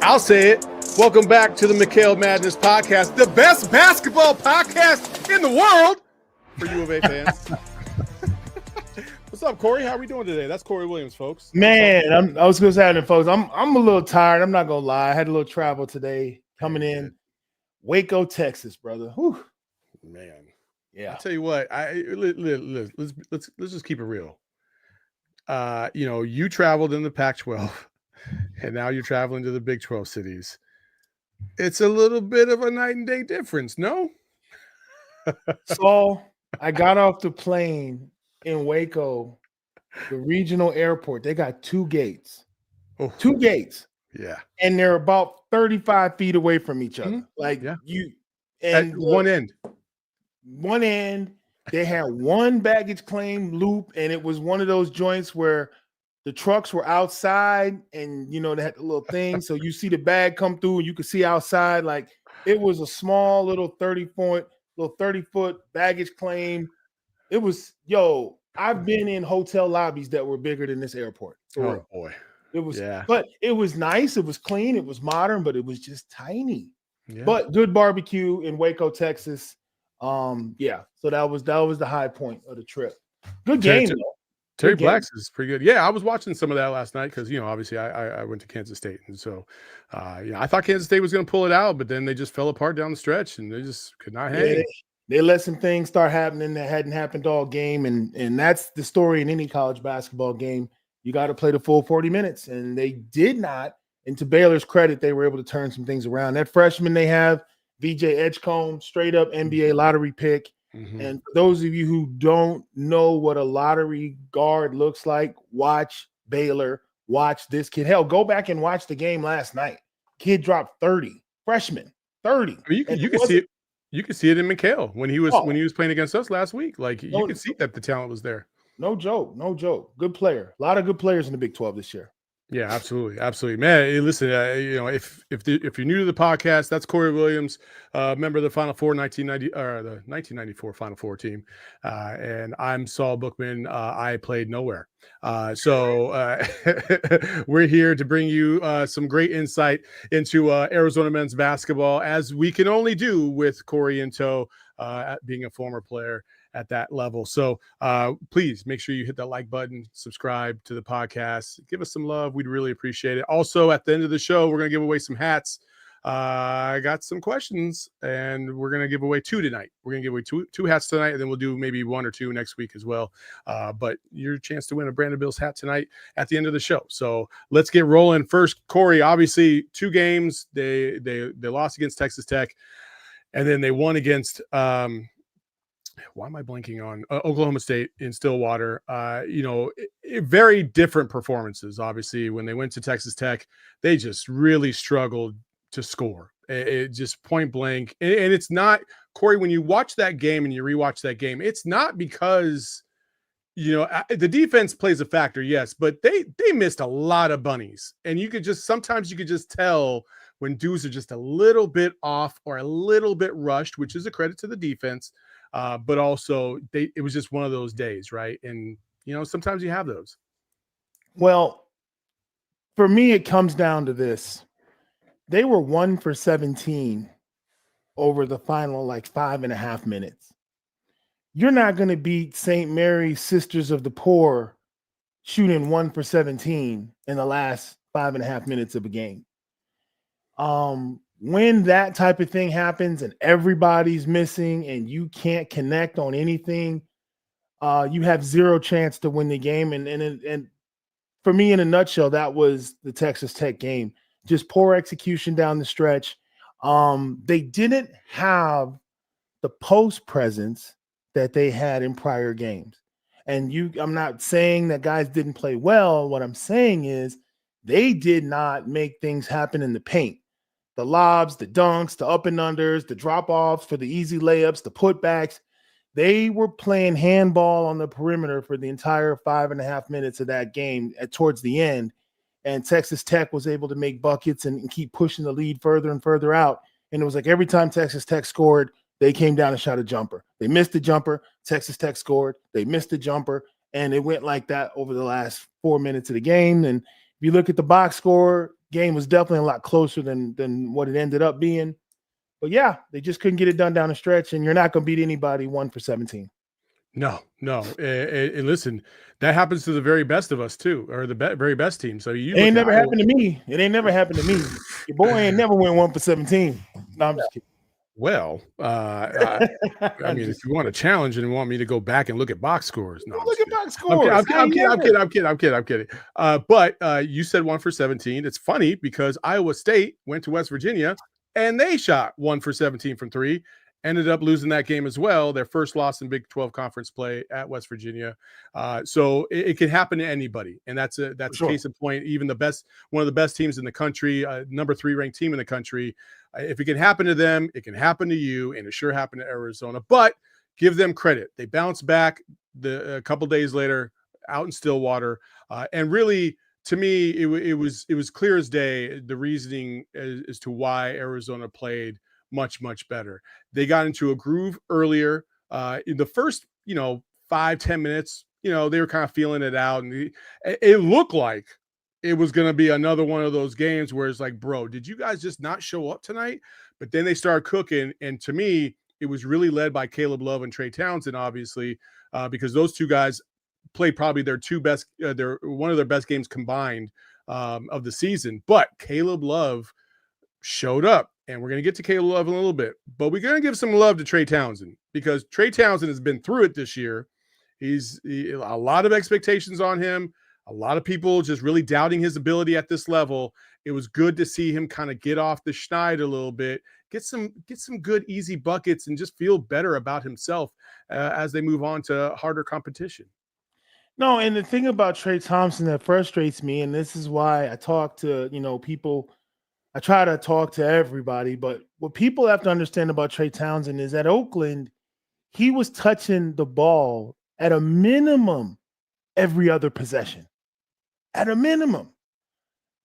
I'll say it. Welcome back to the McKale Madness podcast, the best basketball podcast in the world for U of A fans. What's up, Corey? How are we doing today? That's Corey Williams, folks. Man, I was going to say, folks, I'm a little tired. I'm not going to lie. I had a little travel today coming in. Waco, Texas, brother. Whew. Man. Yeah. I'll tell you what, let's just keep it real. You traveled in the Pac-12 and now you're traveling to the Big 12 cities. It's a little bit of a night and day difference, no? Saul, I got off the plane in Waco, the regional airport. They got two gates. Oh. Two gates. Yeah. And they're about 35 feet away from each other. At one end. One end, they had one baggage claim loop, and it was one of those joints where the trucks were outside and, they had the little thing. So you see the bag come through and you could see outside. Like, it was a small little 30-foot baggage claim. It was, I've been in hotel lobbies that were bigger than this airport. Oh, boy. It was, but it was nice. It was clean. It was modern, but it was just tiny. Yeah. But good barbecue in Waco, Texas. So that was the high point of the trip. Good game, though. Terry Black's is pretty good. Yeah, I was watching some of that last night because, obviously I went to Kansas State. And so, I thought Kansas State was going to pull it out, but then they just fell apart down the stretch and they just could not hang. Yeah, they let some things start happening that hadn't happened all game. And that's the story in any college basketball game. You got to play the full 40 minutes. And they did not. And to Baylor's credit, they were able to turn some things around. That freshman they have, VJ Edgecombe, straight up NBA lottery pick. Mm-hmm. And for those of you who don't know what a lottery guard looks like, watch Baylor, watch this kid. Hell, go back and watch the game last night. Kid dropped 30, freshman, 30. You can see it. You can see it in McKale when he was playing against us last week. Like, you can see that the talent was there. No joke. Good player. A lot of good players in the Big 12 this year. Yeah, absolutely, man. Listen, if you're new to the podcast, that's Corey Williams, member of the Final Four 1994 Final Four team, and I'm Saul Bookman. I played nowhere, so we're here to bring you some great insight into Arizona men's basketball, as we can only do with Corey in tow, being a former player at that level. So please make sure you hit that like button, subscribe to the podcast, give us some love. We'd really appreciate it. Also, at the end of the show, we're going to give away some hats. I got some questions and we're going to give away two tonight. We're going to give away two hats tonight, and then we'll do maybe one or two next week as well. But your chance to win a Brandon Bills hat tonight at the end of the show. So let's get rolling. First, Corey, obviously 2 games. They lost against Texas Tech, and then they won against why am I blanking on Oklahoma State in Stillwater? Very different performances. Obviously, when they went to Texas Tech, they just really struggled to score. It just point blank. And it's not, Corey, when you watch that game and you rewatch that game, it's not because, the defense plays a factor, yes, but they missed a lot of bunnies. And sometimes you could just tell when dudes are just a little bit off or a little bit rushed, which is a credit to the defense. But also it was just one of those days, right? And, sometimes you have those. Well, for me, it comes down to this. They were 1 for 17 over the final, 5.5 minutes. You're not going to beat St. Mary's Sisters of the Poor shooting 1 for 17 in the last 5.5 minutes of a game. When that type of thing happens and everybody's missing and you can't connect on anything, you have zero chance to win the game. And for me, in a nutshell, that was the Texas Tech game. Just poor execution down the stretch. They didn't have the post presence that they had in prior games. And I'm not saying that guys didn't play well. What I'm saying is they did not make things happen in the paint. The lobs, the dunks, the up and unders, the drop-offs for the easy layups, the putbacks. They were playing handball on the perimeter for the entire 5.5 minutes of that game towards the end. And Texas Tech was able to make buckets and keep pushing the lead further and further out. And it was like every time Texas Tech scored, they came down and shot a jumper. They missed the jumper. Texas Tech scored. They missed the jumper. And it went like that over the last 4 minutes of the game. And If you look at the box score, game was definitely a lot closer than what it ended up being. But yeah, they just couldn't get it done down the stretch, and you're not going to beat anybody 1 for 17. No. And listen, that happens to the very best of us too, or the very best team. So you It ain't look at never happened to me. It ain't never happened to me. Your boy ain't never went 1 for 17. No, I'm just kidding. Well, I mean, if you want a challenge and want me to go back and look at box scores, no, Look at box scores. I'm kidding. But you said 1 for 17. It's funny because Iowa State went to West Virginia and they shot 1 for 17 from 3. Ended up losing that game as well. Their first loss in Big 12 conference play at West Virginia. So it can happen to anybody, and that's a case in point. Even one of the best teams in the country, number 3 ranked team in the country. If it can happen to them, it can happen to you, and it sure happened to Arizona. But give them credit; they bounced back a couple days later out in Stillwater, and really, to me, it was clear as day the reasoning as to why Arizona played much better. They got into a groove earlier in the first 5-10 minutes. They were kind of feeling it out, and it looked like it was going to be another one of those games where it's like, bro, did you guys just not show up tonight? But then they started cooking, and to me, it was really led by Caleb Love and Trey Townsend, obviously, because those two guys played probably their one of their best games combined of the season. But Caleb Love showed up, and we're going to get to Caleb Love in a little bit, but we're going to give some love to Trey Townsend because Trey Townsend has been through it this year. A lot of expectations on him. A lot of people just really doubting his ability at this level. It was good to see him kind of get off the schneid a little bit, get some good, easy buckets, and just feel better about himself as they move on to harder competition. No, and the thing about Trey Townsend that frustrates me, and this is why I talk to, people, I try to talk to everybody, but what people have to understand about Trey Townsend is at Oakland, he was touching the ball at a minimum every other possession. At a minimum.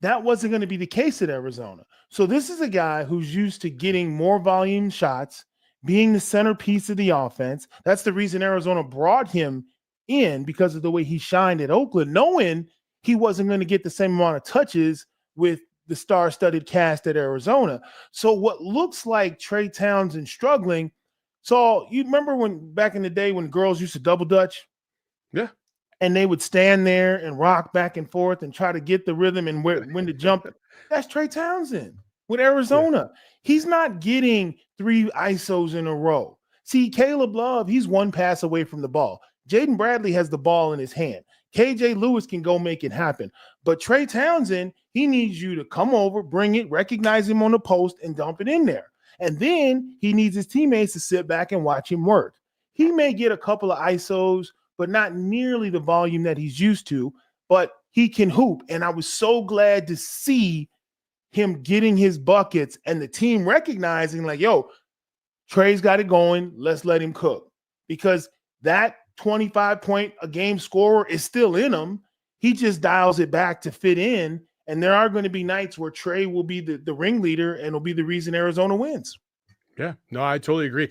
That wasn't going to be the case at Arizona. So this is a guy who's used to getting more volume shots, being the centerpiece of the offense. That's the reason Arizona brought him in, because of the way he shined at Oakland, knowing he wasn't going to get the same amount of touches with the star-studded cast at Arizona. So what looks like Trey Townsend struggling. So you remember when back in the day when girls used to double dutch? Yeah. And they would stand there and rock back and forth and try to get the rhythm and when to jump. That's Trey Townsend with Arizona. Yeah. He's not getting 3 ISOs in a row. See, Caleb Love, he's 1 pass away from the ball. Jaden Bradley has the ball in his hand. KJ Lewis can go make it happen. But Trey Townsend, he needs you to come over, bring it, recognize him on the post, and dump it in there. And then he needs his teammates to sit back and watch him work. He may get a couple of ISOs, but not nearly the volume that he's used to, but he can hoop. And I was so glad to see him getting his buckets and the team recognizing like, yo, Trey's got it going. Let's let him cook. Because that 25-point-a-game scorer is still in him. He just dials it back to fit in. And there are going to be nights where Trey will be the ringleader and will be the reason Arizona wins. Yeah, no, I totally agree.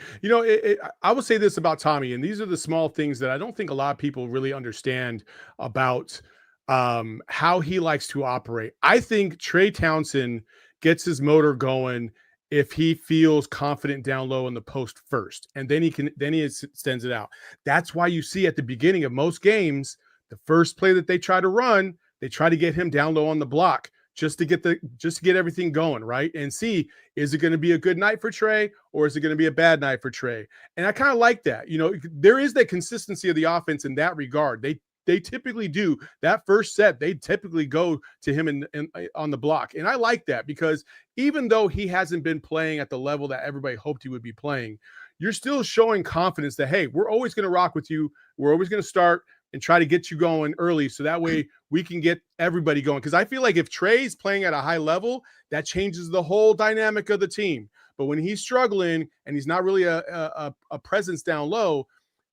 I would say this about Tommy, and these are the small things that I don't think a lot of people really understand about how he likes to operate. I think Trey Townsend gets his motor going if he feels confident down low in the post first, and then he extends it out. That's why you see at the beginning of most games, the first play that they try to run, they try to get him down low on the block. Just to get everything going, right? And see, is it going to be a good night for Trey or is it going to be a bad night for Trey? And I kind of like that. There is that consistency of the offense in that regard. They typically do that first set. They typically go to him on the block. And I like that because even though he hasn't been playing at the level that everybody hoped he would be playing, you're still showing confidence that, hey, we're always going to rock with you. We're always going to start and try to get you going early so that way we can get everybody going. Because I feel like if Trey's playing at a high level, that changes the whole dynamic of the team. But when he's struggling and he's not really a presence down low,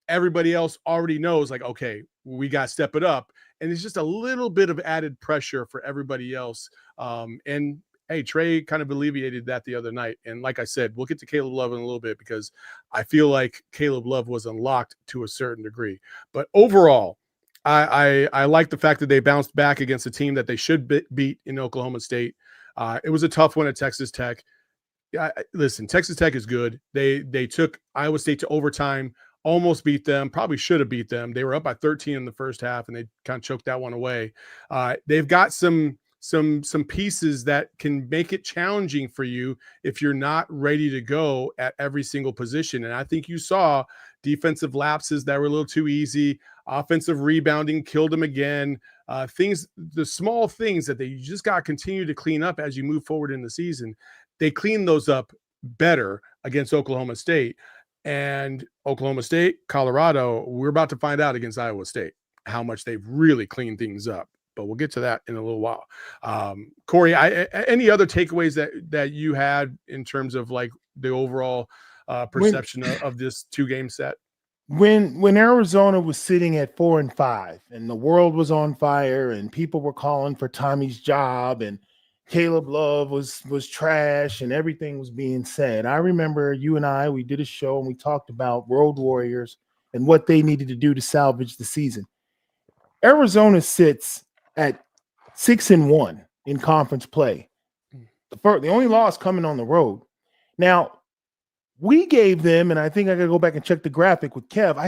everybody else already knows, like, okay, we got to step it up. And it's just a little bit of added pressure for everybody else. And hey, Trey kind of alleviated that the other night. And like I said, we'll get to Caleb Love in a little bit because I feel like Caleb Love was unlocked to a certain degree. But overall, I like the fact that they bounced back against a team that they should beat in Oklahoma State. It was a tough one at Texas Tech. Listen, Texas Tech is good. They took Iowa State to overtime, almost beat them, probably should have beat them. They were up by 13 in the first half, and they kind of choked that one away. They've got some pieces that can make it challenging for you if you're not ready to go at every single position. And I think you saw defensive lapses that were a little too easy. Offensive rebounding killed them again. The small things that you just got to continue to clean up as you move forward in the season. They cleaned those up better against Oklahoma State. And Oklahoma State, Colorado, we're about to find out against Iowa State how much they've really cleaned things up. But we'll get to that in a little while. Corey, any other takeaways that you had in terms of like the overall perception of this 2-game set? When Arizona was sitting at 4-5 and the world was on fire and people were calling for Tommy's job and Caleb Love was trash and everything was being said, I remember you and we did a show and we talked about Road Warriors and what they needed to do to salvage the season. Arizona sits at 6-1 in conference play. The only loss coming on the road. Now, we gave them, and I think I got to go back and check the graphic with Kev.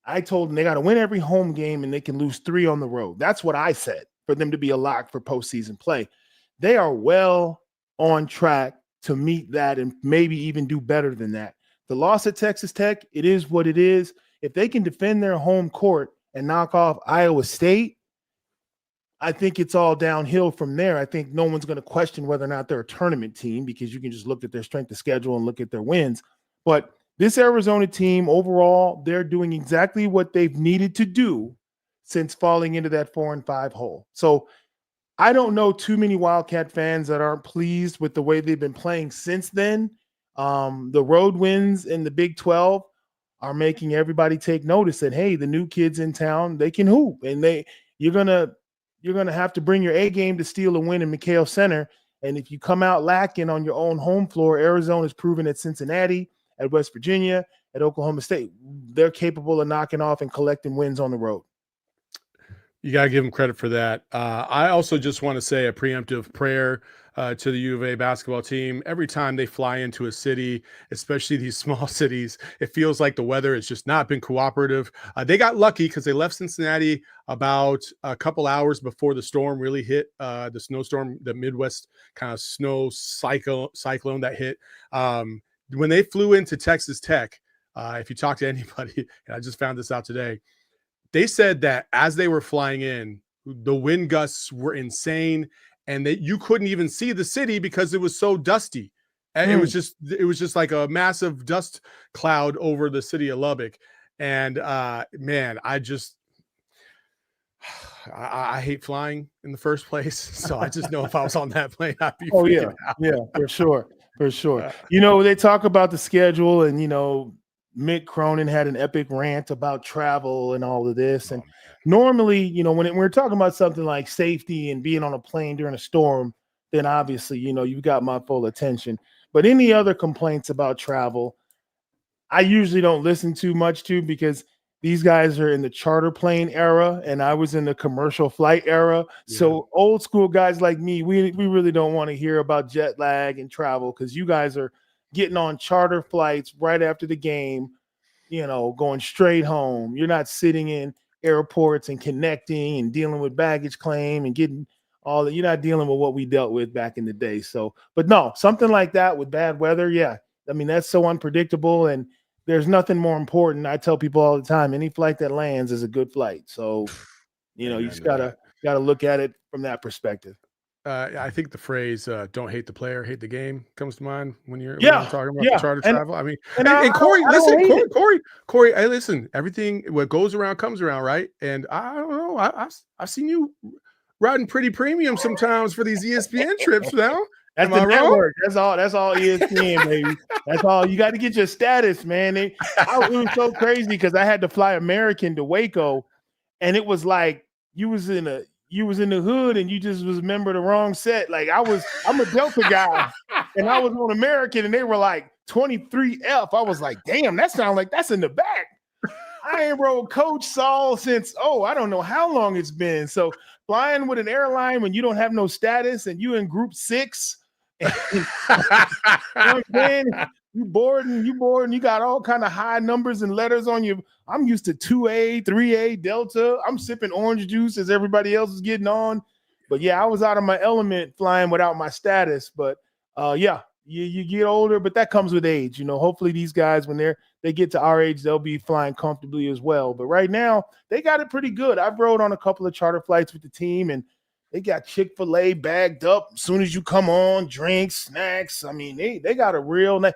I told them they got to win every home game and they can lose 3 on the road. That's what I said for them to be a lock for postseason play. They are well on track to meet that and maybe even do better than that. The loss at Texas Tech, it is what it is. If they can defend their home court and knock off Iowa State, I think it's all downhill from there. I think no one's going to question whether or not they're a tournament team because you can just look at their strength of schedule and look at their wins. But this Arizona team overall, they're doing exactly what they've needed to do since falling into that 4-5 hole. So I don't know too many Wildcat fans that aren't pleased with the way they've been playing since then. The road wins in the Big 12 are making everybody take notice that, hey, the new kids in town, they can hoop. And you're gonna have to bring your A game to steal a win in McKale Center. And if you come out lacking on your own home floor, Arizona's proven at Cincinnati, at West Virginia, at Oklahoma State, they're capable of knocking off and collecting wins on the road. You got to give them credit for that. I also just want to say a preemptive prayer to the U of A basketball team. Every time they fly into a city, especially these small cities, it feels like the weather has just not been cooperative. They got lucky because they left Cincinnati about a couple hours before the storm really hit, the snowstorm, the Midwest kind of snow cyclone that hit. When they flew into Texas Tech, if you talk to anybody, and I just found this out today, they said that as they were flying in, the wind gusts were insane, and that you couldn't even see the city because it was so dusty. And it was just like a massive dust cloud over the city of Lubbock. And man, I hate flying in the first place. So I just know if I was on that plane, I'd be freaking out. Yeah, for sure. They talk about the schedule and, Mick Cronin had an epic rant about travel and all of this. And normally, when we're talking about something like safety and being on a plane during a storm, then obviously, you've got my full attention. But any other complaints about travel, I usually don't listen too much to because these guys are in the charter plane era and I was in the commercial flight era. Yeah. So old school guys like me, we really don't want to hear about jet lag and travel because you guys are getting on charter flights right after the game, going straight home. You're not sitting in airports and connecting and dealing with baggage claim and getting all that. You're not dealing with what we dealt with back in the day. So, but no, something like that with bad weather. Yeah. I mean, that's so unpredictable and there's nothing more important. I tell people all the time, any flight that lands is a good flight. So, you just gotta look at it from that perspective. I think the phrase "don't hate the player, hate the game" comes to mind when you're talking about charter travel. I mean, and Corey, Corey, hey, listen, everything what goes around comes around, right? And I don't know, I've seen you riding pretty premium sometimes for these ESPN trips now. That's the network. That's all ESPN, baby. That's all. You got to get your status, man. It was so crazy because I had to fly American to Waco, and it was like you was in the hood and you just was a member of the wrong set. Like I'm a Delta guy, and I was on American, and they were like 23F. I was like, damn, that sounds like that's in the back. I ain't rode Coach Saul since, I don't know how long it's been. So flying with an airline when you don't have no status and you in group 6, and, you know what I'm saying? You bored and you got all kind of high numbers and letters on you. I'm used to 2A, 3A, Delta. I'm sipping orange juice as everybody else is getting on. But yeah, I was out of my element flying without my status. But yeah, you get older, but that comes with age. You know, hopefully these guys, when they get to our age, they'll be flying comfortably as well. But right now, they got it pretty good. I've rode on a couple of charter flights with the team, and they got Chick-fil-A bagged up as soon as you come on, drinks, snacks. I mean, they got a real nice.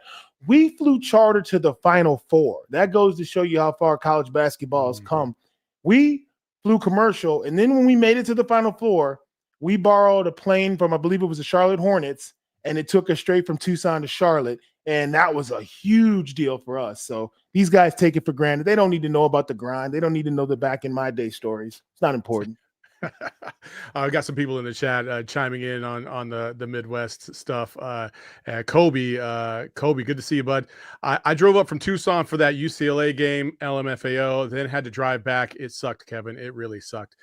We flew charter to the Final Four. That goes to show you how far college basketball has come. We flew commercial, and then when we made it to the Final Four, we borrowed a plane from, I believe it was the Charlotte Hornets, and it took us straight from Tucson to Charlotte, and that was a huge deal for us. So these guys take it for granted. They don't need to know about the grind. They don't need to know the back in my day stories. It's not important. I got some people in the chat chiming in on the Midwest stuff. Kobe, good to see you, bud. I drove up from Tucson for that UCLA game, LMFAO, then had to drive back. It sucked, Kevin. It really sucked.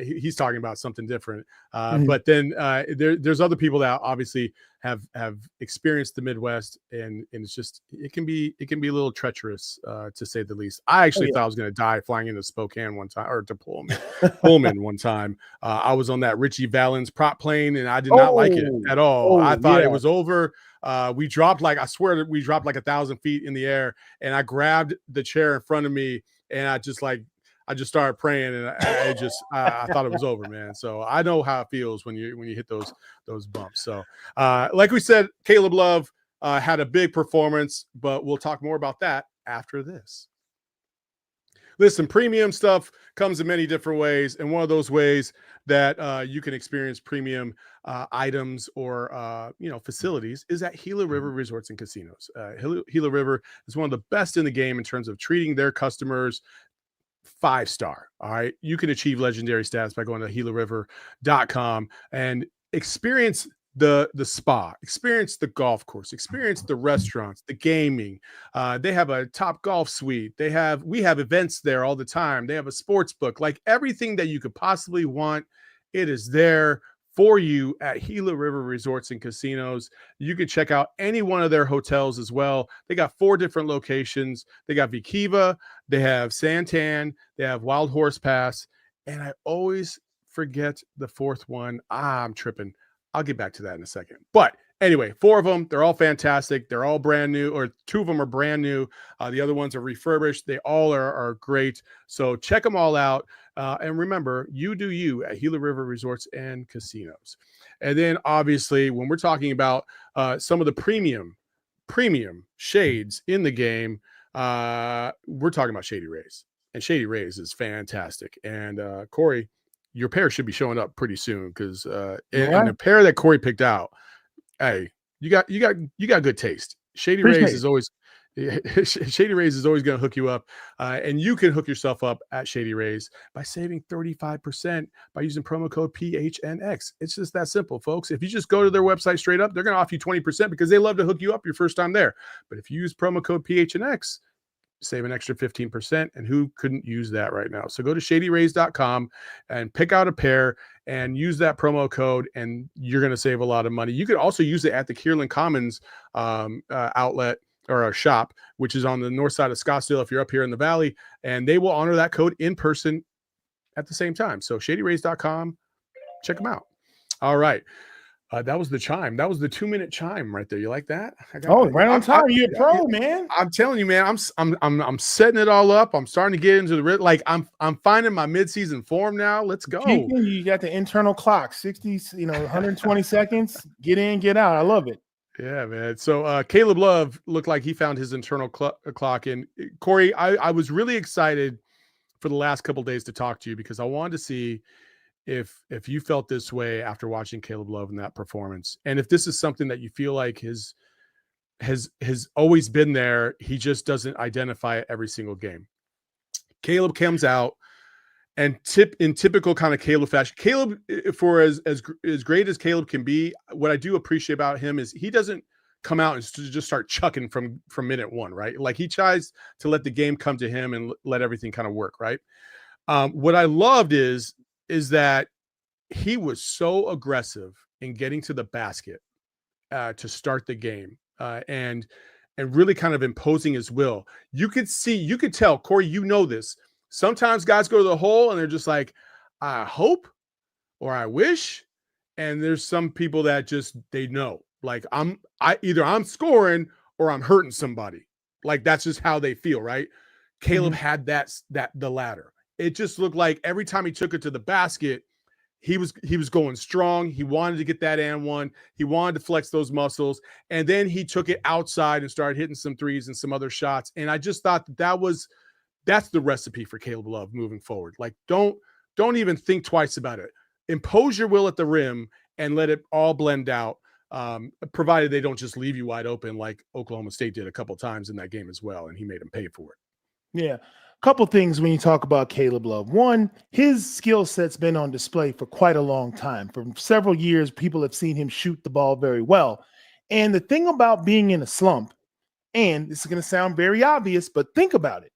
He's talking about something different. But then there's other people that obviously have experienced the Midwest, and it's just it can be a little treacherous to say the least. I actually thought I was going to die flying into Spokane one time, or to Pullman one time. I was on that Richie Valens prop plane, and I did not like it at all. I thought it was over. We dropped I swear that we dropped 1,000 feet in the air, and I grabbed the chair in front of me, and I just started praying, and I thought it was over, man. So I know how it feels when you hit those bumps. So like we said, Caleb Love had a big performance, but we'll talk more about that after this. Listen, premium stuff comes in many different ways, and one of those ways that you can experience premium items or facilities is at Gila River Resorts and Casinos. Gila River is one of the best in the game in terms of treating their customers 5-star. All right. You can achieve legendary status by going to GilaRiver.com and experience the spa, experience the golf course, experience the restaurants, the gaming. They have a top golf suite. We have events there all the time. They have a sports book, like everything that you could possibly want. It is there for you at Gila River Resorts and Casinos. You can check out any one of their hotels as well. They got 4 different locations. They got Vikiva, they have Santan, they have Wild Horse Pass, and I always forget the 4th one. I'm tripping. I'll get back to that in a second. But anyway, 4 of them, they're all fantastic. They're all brand new, or 2 of them are brand new. The other ones are refurbished. They all are great. So check them all out. And remember, you do you at Gila River Resorts and Casinos. And then obviously, when we're talking about some of the premium shades in the game, we're talking about Shady Rays. And Shady Rays is fantastic. And Corey, your pair should be showing up pretty soon, because and the pair that Corey picked out, hey, you got good taste. Shady Rays is always going to hook you up, and you can hook yourself up at Shady Rays by saving 35% by using promo code PHNX. It's just that simple, folks. If you just go to their website straight up, they're going to offer you 20% because they love to hook you up your first time there. But if you use promo code PHNX, save an extra 15%, and who couldn't use that right now? So go to shadyrays.com and pick out a pair and use that promo code, and you're going to save a lot of money. You could also use it at the Kierland Commons outlet or a shop, which is on the north side of Scottsdale if you're up here in the valley, and they will honor that code in person at the same time. So shadyrays.com, check them out. All right. That was the chime. That was the 2-minute chime right there. You like that? Right on time. You're a pro, man. I'm telling you, man. I'm setting it all up. I'm starting to get into the I'm finding my midseason form now. Let's go. You got the internal clock, 60, 120 seconds. Get in, get out. I love it. Yeah, man. So Caleb Love looked like he found his internal clock. And Corey, I was really excited for the last couple of days to talk to you, because I wanted to see if you felt this way after watching Caleb Love in that performance, and if this is something that you feel like has always been there, he just doesn't identify it every single game. Caleb comes out and in typical kind of Caleb fashion. Caleb, for as great as Caleb can be, what I do appreciate about him is he doesn't come out and just start chucking from minute one, right? Like he tries to let the game come to him and let everything kind of work, right? What I loved is that he was so aggressive in getting to the basket to start the game and really kind of imposing his will. You could tell, Corey, you know this. Sometimes guys go to the hole and they're just like, I hope or I wish. And there's some people that just, they know, like either I'm scoring or I'm hurting somebody. Like that's just how they feel, right? Caleb had the latter. It just looked like every time he took it to the basket, he was going strong. He wanted to get that and one. He wanted to flex those muscles. And then he took it outside and started hitting some threes and some other shots. And I just thought that's the recipe for Caleb Love moving forward. Like, don't even think twice about it. Impose your will at the rim and let it all blend out, provided they don't just leave you wide open like Oklahoma State did a couple times in that game as well, and he made them pay for it. Yeah. Couple things when you talk about Caleb Love. One, his skill set's been on display for quite a long time. For several years, people have seen him shoot the ball very well. And the thing about being in a slump, and this is going to sound very obvious, but think about it.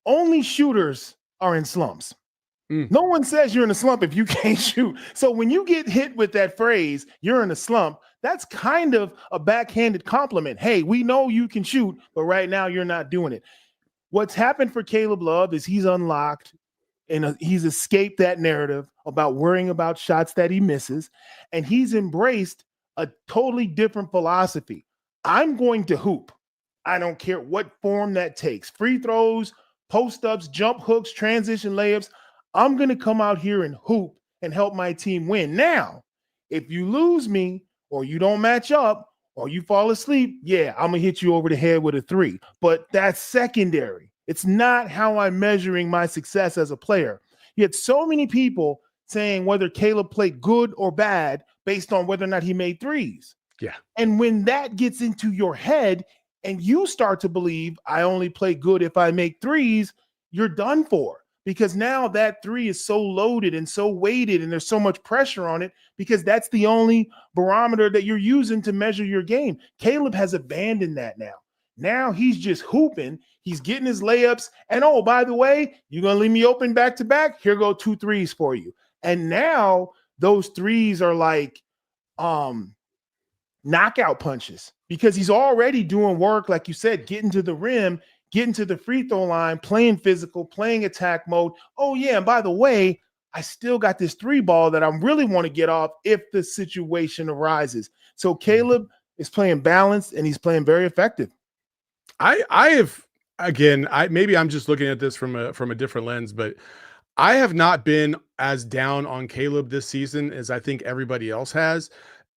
Only shooters are in slumps. No one says you're in a slump if you can't shoot. So when you get hit with that phrase, you're in a slump, that's kind of a backhanded compliment. Hey, we know you can shoot, but right now you're not doing it. What's happened for Caleb Love is he's unlocked and he's escaped that narrative about worrying about shots that he misses, and he's embraced a totally different philosophy. I'm going to hoop. I don't care what form that takes. Free throws, post-ups, jump hooks, transition layups. I'm going to come out here and hoop and help my team win. Now, if you lose me or you don't match up, or you fall asleep, yeah, I'm going to hit you over the head with a three. But that's secondary. It's not how I'm measuring my success as a player. You had so many people saying whether Caleb played good or bad based on whether or not he made threes. Yeah. And when that gets into your head and you start to believe I only play good if I make threes, you're done for. Because now that three is so loaded and so weighted and there's so much pressure on it because that's the only barometer that you're using to measure your game. Caleb has abandoned that now. Now he's just hooping. He's getting his layups. And, oh, by the way, you're going to leave me open back to back? Here go 2 threes for you. And now those threes are like knockout punches because he's already doing work, like you said, getting to the rim, getting to the free throw line, playing physical, playing attack mode. Oh, yeah, and by the way, I still got this 3 ball that I really want to get off if the situation arises. So Caleb is playing balanced, and he's playing very effective. Maybe I'm just looking at this from a different lens, but I have not been as down on Caleb this season as I think everybody else has.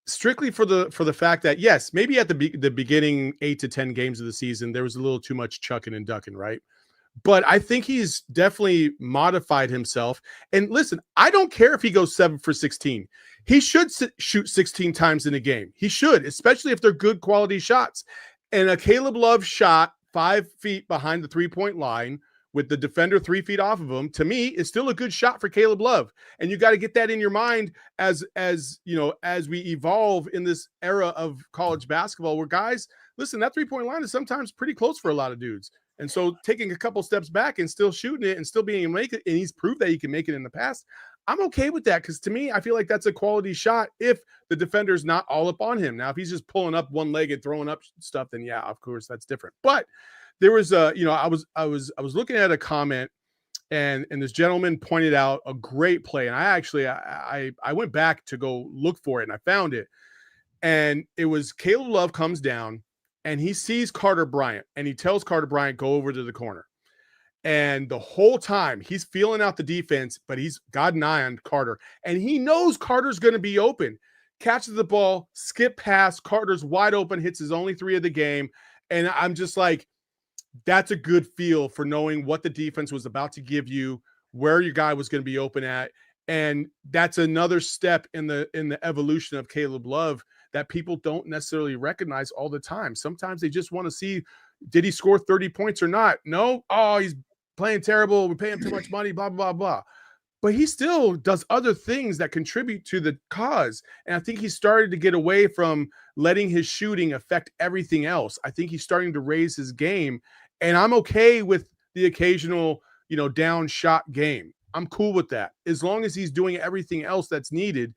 Strictly for the fact that, yes, maybe at the beginning 8 to 10 games of the season, there was a little too much chucking and ducking, right? But I think he's definitely modified himself. And listen, I don't care if he goes 7 for 16. He should shoot 16 times in a game. He should, especially if they're good quality shots. And a Caleb Love shot 5 feet behind the 3-point line with the defender 3 feet off of him, to me, is still a good shot for Caleb Love. And you got to get that in your mind as you know, as we evolve in this era of college basketball where guys, listen, that 3-point line is sometimes pretty close for a lot of dudes. And so taking a couple steps back and still shooting it and still being able to make it, and he's proved that he can make it in the past, I'm okay with that because to me, I feel like that's a quality shot if the defender's not all up on him. Now, if he's just pulling up one leg and throwing up stuff, then yeah, of course, that's different. But there was I was looking at a comment and this gentleman pointed out a great play. And I went back to go look for it and I found it. And it was Caleb Love comes down and he sees Carter Bryant and he tells Carter Bryant, go over to the corner. And the whole time he's feeling out the defense, but he's got an eye on Carter and he knows Carter's going to be open. Catches the ball, skip pass, Carter's wide open, hits his only 3 of the game. And I'm just like, that's a good feel for knowing what the defense was about to give you, where your guy was going to be open at. And that's another step in the evolution of Caleb Love that people don't necessarily recognize all the time. Sometimes they just want to see, did he score 30 points or not? No. Oh, he's playing terrible. We pay him too much money, blah, blah, blah. but he still does other things that contribute to the cause. And I think he started to get away from letting his shooting affect everything else. I think he's starting to raise his game, and I'm okay with the occasional, down shot game. I'm cool with that as long as he's doing everything else that's needed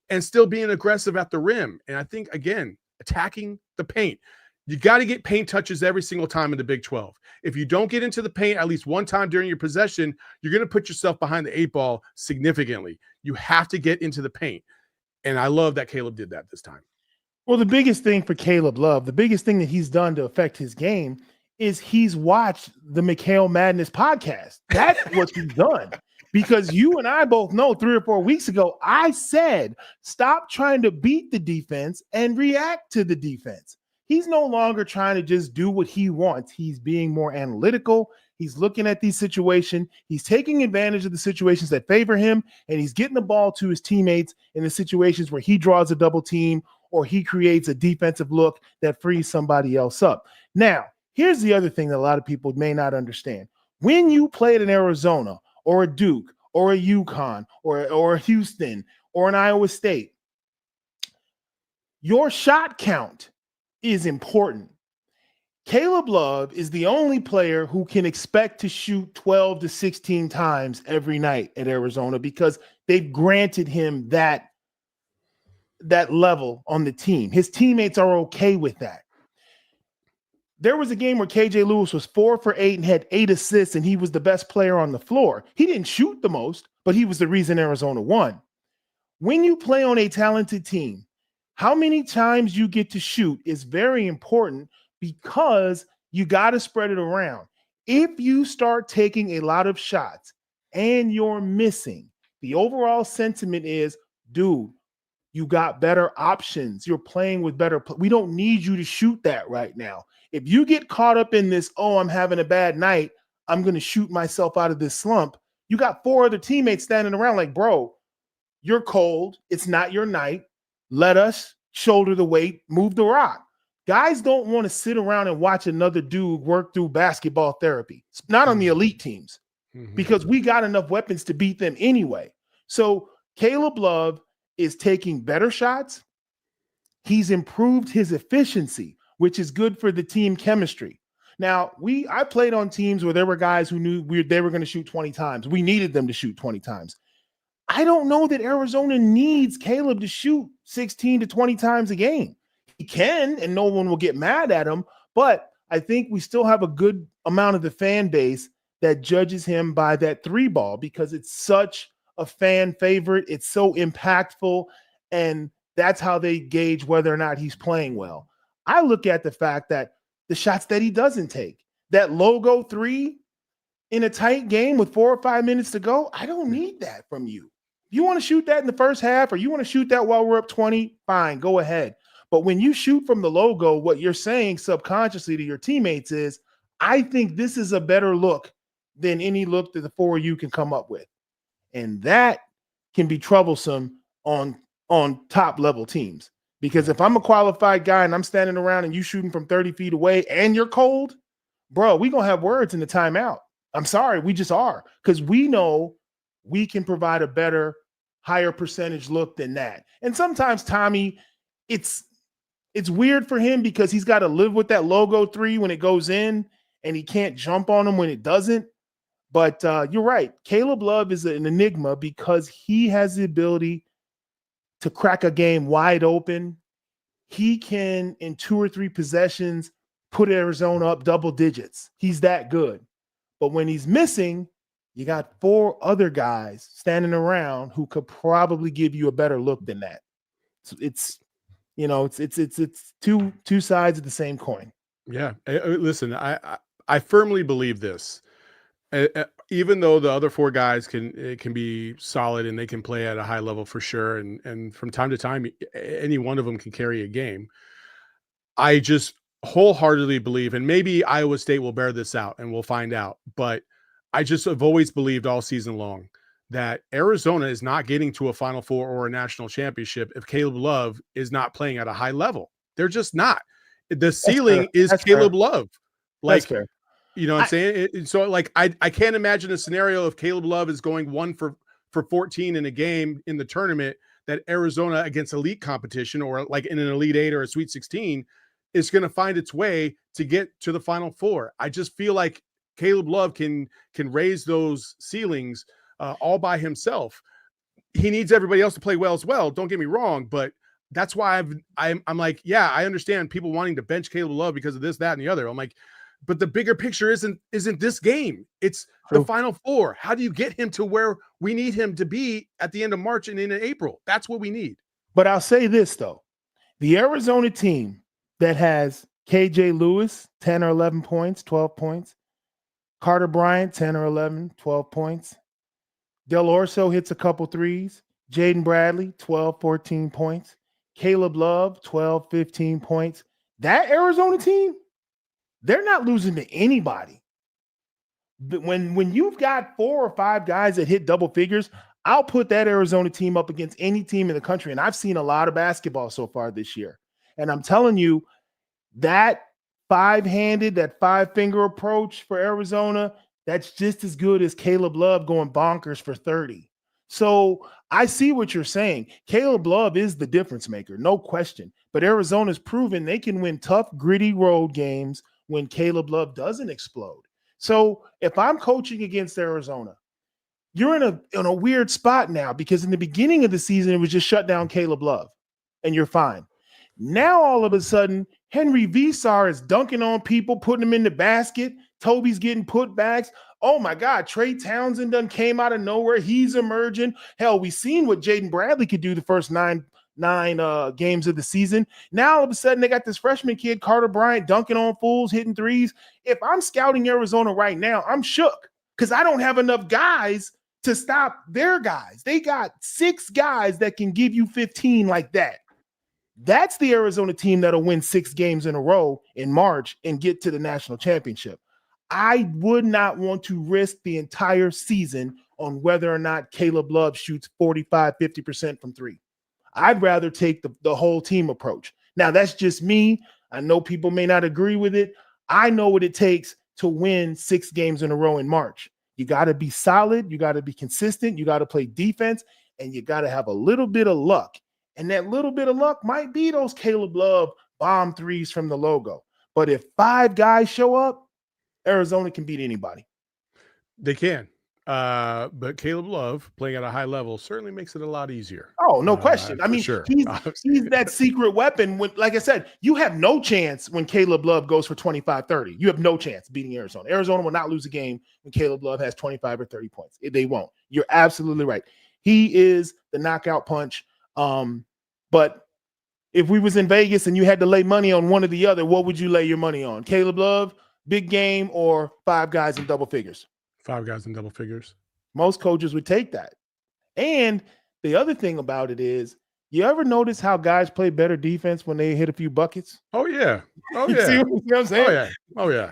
and still being aggressive at the rim. And I think, again, attacking the paint. You got to get paint touches every single time in the Big 12. If you don't get into the paint at least one time during your possession, you're going to put yourself behind the 8 ball significantly. You have to get into the paint. And I love that Caleb did that this time. Well, the biggest thing for Caleb Love, the biggest thing that he's done to affect his game is he's watched the McKale Madness podcast. That's what he's done. Because you and I both know 3 or 4 weeks ago, I said, stop trying to beat the defense and react to the defense. He's no longer trying to just do what he wants. He's being more analytical. He's looking at these situations. He's taking advantage of the situations that favor him, and he's getting the ball to his teammates in the situations where he draws a double team or he creates a defensive look that frees somebody else up. Now, here's the other thing that a lot of people may not understand. When you played in Arizona or a Duke or a UConn or a Houston or an Iowa State, your shot count is important. Caleb Love is the only player who can expect to shoot 12 to 16 times every night at Arizona because they've granted him that level on the team. His teammates are okay with that. There was a game where KJ Lewis was 4 for 8 and had 8 assists, and he was the best player on the floor. He didn't shoot the most, but he was the reason Arizona won. When you play on a talented team, how many times you get to shoot is very important because you got to spread it around. If you start taking a lot of shots and you're missing, the overall sentiment is, dude, you got better options. You're playing with better. We don't need you to shoot that right now. If you get caught up in this, oh, I'm having a bad night, I'm going to shoot myself out of this slump. You got 4 other teammates standing around like, bro, you're cold. It's not your night. Let us shoulder the weight, move the rock. Guys don't want to sit around and watch another dude work through basketball therapy. It's not on the elite teams because we got enough weapons to beat them anyway. So Caleb Love is taking better shots. He's improved his efficiency, which is good for the team chemistry. Now, I played on teams where there were guys who knew they were going to shoot 20 times. We needed them to shoot 20 times. I don't know that Arizona needs Caleb to shoot 16 to 20 times a game. He can, and no one will get mad at him, but I think we still have a good amount of the fan base that judges him by that 3 ball because it's such a fan favorite. It's so impactful, and that's how they gauge whether or not he's playing well. I look at the fact that the shots that he doesn't take, that logo 3 in a tight game with 4 or 5 minutes to go, I don't need that from you. If you want to shoot that in the first half or you want to shoot that while we're up 20, fine, go ahead. But when you shoot from the logo, what you're saying subconsciously to your teammates is, I think this is a better look than any look that the 4 of you can come up with. And that can be troublesome on top level teams. Because if I'm a qualified guy and I'm standing around and you shooting from 30 feet away and you're cold, bro, we're going to have words in the timeout. I'm sorry, we just are. Because we know we can provide a better, higher percentage look than that. And sometimes Tommy, it's weird for him because he's got to live with that logo 3 when it goes in and he can't jump on them when it doesn't. But you're right. Caleb Love is an enigma because he has the ability to crack a game wide open. He can, in 2 or 3 possessions, put Arizona up double digits. He's that good. But when he's missing, you got 4 other guys standing around who could probably give you a better look than that. So it's two sides of the same coin. Yeah. Listen, I firmly believe this. Even though the other 4 guys can be solid and they can play at a high level for sure, and from time to time, any one of them can carry a game. I just wholeheartedly believe, and maybe Iowa State will bear this out and we'll find out, but I just have always believed all season long that Arizona is not getting to a Final Four or a national championship if Caleb Love is not playing at a high level. They're just not. The ceiling is Caleb Love. Like, That's fair. You know what I'm saying? So like, I can't imagine a scenario if Caleb Love is going 1 for for 14 in a game in the tournament that Arizona against elite competition or like in an Elite Eight or a Sweet 16 is going to find its way to get to the Final Four. I just feel like Caleb Love can raise those ceilings all by himself. He needs everybody else to play well as well. Don't get me wrong, but that's why I'm like, yeah, I understand people wanting to bench Caleb Love because of this, that, and the other. I'm like, but the bigger picture isn't this game. It's the Final Four. How do you get him to where we need him to be at the end of March and in April? That's what we need. But I'll say this, though. The Arizona team that has KJ Lewis, 10 or 11 points, 12 points. Carter Bryant, 10 or 11, 12 points. Del Orso hits a couple threes. Jaden Bradley, 12, 14 points. Caleb Love, 12, 15 points. That Arizona team, they're not losing to anybody. But when you've got 4 or 5 guys that hit double figures, I'll put that Arizona team up against any team in the country. And I've seen a lot of basketball so far this year. And I'm telling you, that 5-handed, that 5-finger approach for Arizona, that's just as good as Caleb Love going bonkers for 30. So I see what you're saying. Caleb Love is the difference maker, no question. But Arizona's proven they can win tough, gritty road games when Caleb Love doesn't explode. So if I'm coaching against Arizona, you're in a weird spot now because in the beginning of the season, it was just shut down Caleb Love, and you're fine. Now, all of a sudden, Henry Visar is dunking on people, putting them in the basket. Toby's getting putbacks. Oh, my God. Trey Townsend done came out of nowhere. He's emerging. Hell, we seen what Jaden Bradley could do the first nine games of the season. Now, all of a sudden, they got this freshman kid, Carter Bryant, dunking on fools, hitting threes. If I'm scouting Arizona right now, I'm shook because I don't have enough guys to stop their guys. They got 6 guys that can give you 15 like that. That's the Arizona team that'll win 6 games in a row in March and get to the national championship. I would not want to risk the entire season on whether or not Caleb Love shoots 45, 50% from 3. I'd rather take the whole team approach. Now, that's just me. I know people may not agree with it. I know what it takes to win 6 games in a row in March. You got to be solid. You got to be consistent. You got to play defense, and you got to have a little bit of luck. And that little bit of luck might be those Caleb Love bomb threes from the logo. But if 5 guys show up, Arizona can beat anybody. They can. But Caleb Love playing at a high level certainly makes it a lot easier. Oh, no question. I mean, sure. he's that secret weapon. When, like I said, you have no chance when Caleb Love goes for 25, 30. You have no chance beating Arizona. Arizona will not lose a game when Caleb Love has 25 or 30 points. They won't. You're absolutely right. He is the knockout punch. But if we was in Vegas and you had to lay money on one or the other, what would you lay your money on? Caleb Love, big game, or 5 guys in double figures? 5 guys in double figures. Most coaches would take that. And the other thing about it is, you ever notice how guys play better defense when they hit a few buckets? Oh, yeah. Oh, You yeah. see what I'm saying? Oh, yeah. Oh, yeah.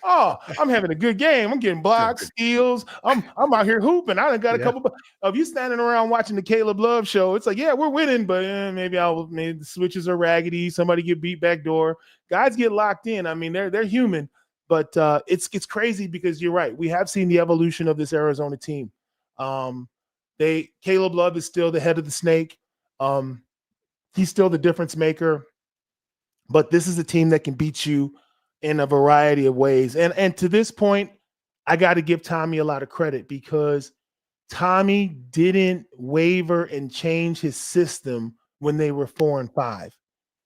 Oh, I'm having a good game. I'm getting blocks, steals. I'm out here hooping. I done got a couple of you standing around watching the Caleb Love show. It's like, yeah, we're winning, but maybe the switches are raggedy. Somebody get beat back door. Guys get locked in. I mean, they're human, but it's crazy because you're right. We have seen the evolution of this Arizona team. Caleb Love is still the head of the snake. He's still the difference maker, but this is a team that can beat you in a variety of ways. And to this point, I got to give Tommy a lot of credit because Tommy didn't waver and change his system when they were 4 and 5.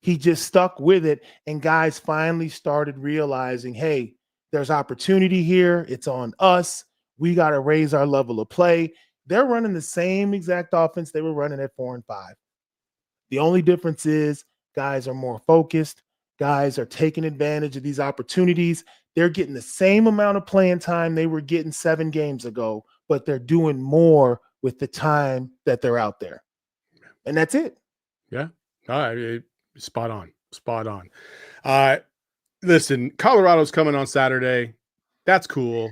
He just stuck with it, and guys finally started realizing, hey, there's opportunity here. It's on us. We got to raise our level of play. They're running the same exact offense they were running at 4 and 5. The only difference is guys are more focused. Guys are taking advantage of these opportunities. They're getting the same amount of playing time they were getting 7 games ago, but they're doing more with the time that they're out there. And that's it. Yeah. Spot on. Spot on. Listen, Colorado's coming on Saturday. That's cool.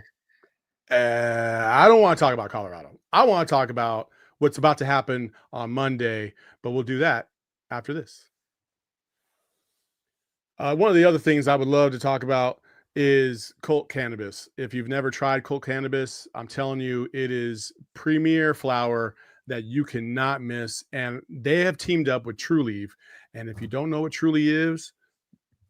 I don't want to talk about Colorado. I want to talk about what's about to happen on Monday, but we'll do that after this. One of the other things I would love to talk about is Colt Cannabis. If you've never tried Colt Cannabis, I'm telling you, it is premier flower that you cannot miss. And they have teamed up with True Leaf. And if you don't know what True Leaf is,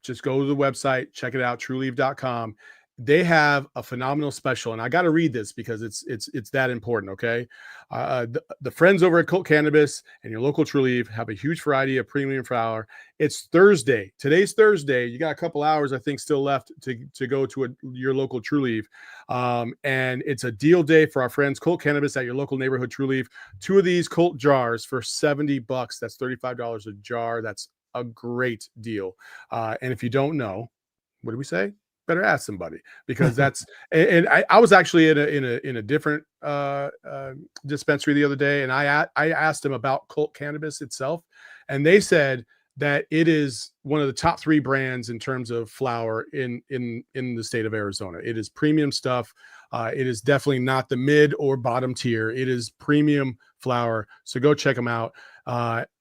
just go to the website, check it out, trueleaf.com. They have a phenomenal special, and I got to read this because it's that important. Okay, the friends over at Colt Cannabis and your local True Leaf have a huge variety of premium flower. It's Thursday. Today's Thursday. You got a couple hours, I think, still left to go to your local True Leaf, and it's a deal day for our friends Colt Cannabis at your local neighborhood True Leaf. 2 of these Colt jars for $70. That's $35 a jar. That's a great deal. And if you don't know, what do we say? Better ask somebody, because that's and I was actually in a different dispensary the other day, and I asked them about Colt Cannabis itself, and they said that it is one of the top 3 brands in terms of flower in the state of Arizona. It is premium stuff. It is definitely not the mid or bottom tier. It is premium flower. So go check them out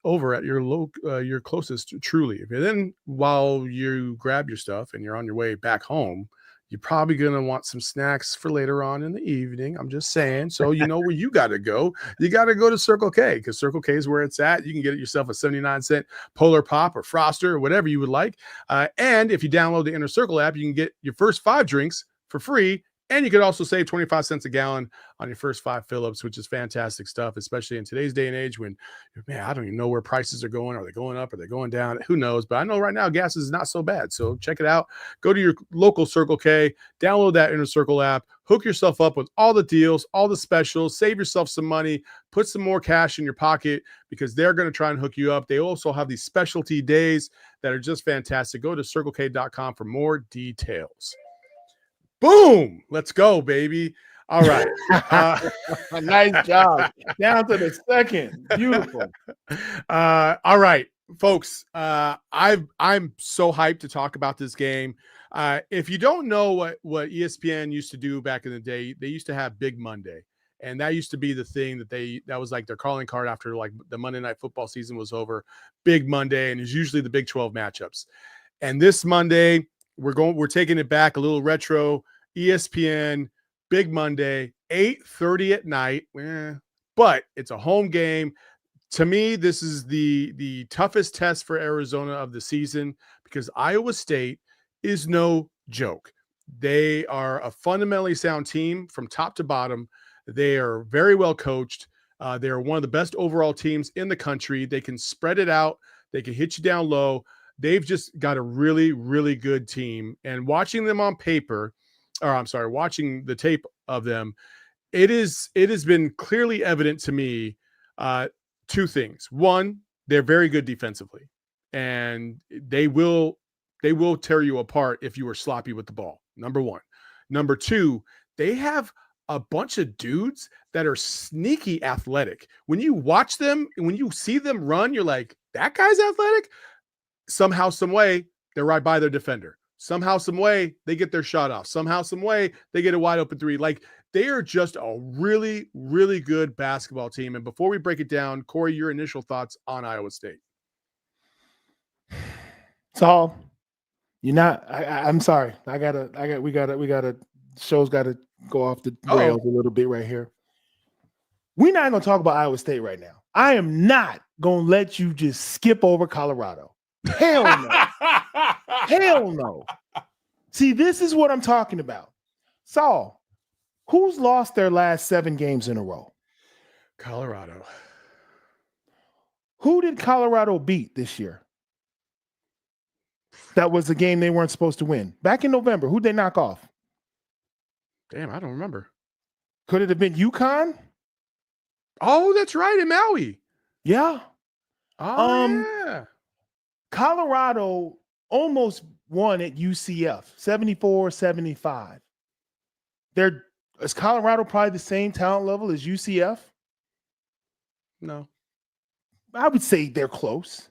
over at your closest True Leaf. And then while you grab your stuff and you're on your way back home, you're probably going to want some snacks for later on in the evening. I'm just saying. So you know where you got to go. You got to go to Circle K, because Circle K is where it's at. You can get yourself a 79-cent Polar Pop or Froster or whatever you would like. And if you download the Inner Circle app, you can get your first 5 drinks for free. And you could also save 25 cents a gallon on your first 5 fill-ups, which is fantastic stuff, especially in today's day and age when, man, I don't even know where prices are going. Are they going up? Are they going down? Who knows? But I know right now gas is not so bad. So check it out. Go to your local Circle K, download that Inner Circle app, hook yourself up with all the deals, all the specials, save yourself some money, put some more cash in your pocket, because they're going to try and hook you up. They also have these specialty days that are just fantastic. Go to circlek.com for more details. Boom. Let's go, baby. All right. Nice job. Down to the second. Beautiful. All right, folks. I'm so hyped to talk about this game. If you don't know what ESPN used to do back in the day, they used to have Big Monday. And that used to be the thing that was like their calling card after like the Monday Night Football season was over. Big Monday, and it's usually the Big 12 matchups. And this Monday, we're taking it back a little retro. ESPN Big Monday, 8:30 at night. But it's a home game. To me, this is the toughest test for Arizona of the season, because Iowa State is no joke. They are a fundamentally sound team from top to bottom. They are very well coached. They are one of the best overall teams in the country. They can spread it out. They can hit you down low. They've just got a really, really good team. And watching them on paper, watching the tape of them, it has been clearly evident to me 2 things. One, they're very good defensively, and they will tear you apart if you are sloppy with the ball. Number 1. Number 2, they have a bunch of dudes that are sneaky athletic. When you watch them, when you see them run, you're like, that guy's athletic. Somehow, some way, they're right by their defender. Somehow, some way, they get their shot off. Somehow, some way, they get a wide open 3. Like, they are just a really, really good basketball team. And before we break it down, Corey, your initial thoughts on Iowa State. Saul, you're not. I'm sorry. We gotta. Show's gotta go off the rails a little bit right here. We're not gonna talk about Iowa State right now. I am not gonna let you just skip over Colorado. Hell no. Hell no. See, this is what I'm talking about. Saul, who's lost their last 7 games in a row? Colorado. Who did Colorado beat this year? That was the game they weren't supposed to win. Back in November, who'd they knock off? Damn, I don't remember. Could it have been UConn? Oh, that's right, in Maui. Yeah. Yeah. Colorado almost won at UCF, 74-75. Is Colorado probably the same talent level as UCF? No. I would say they're close.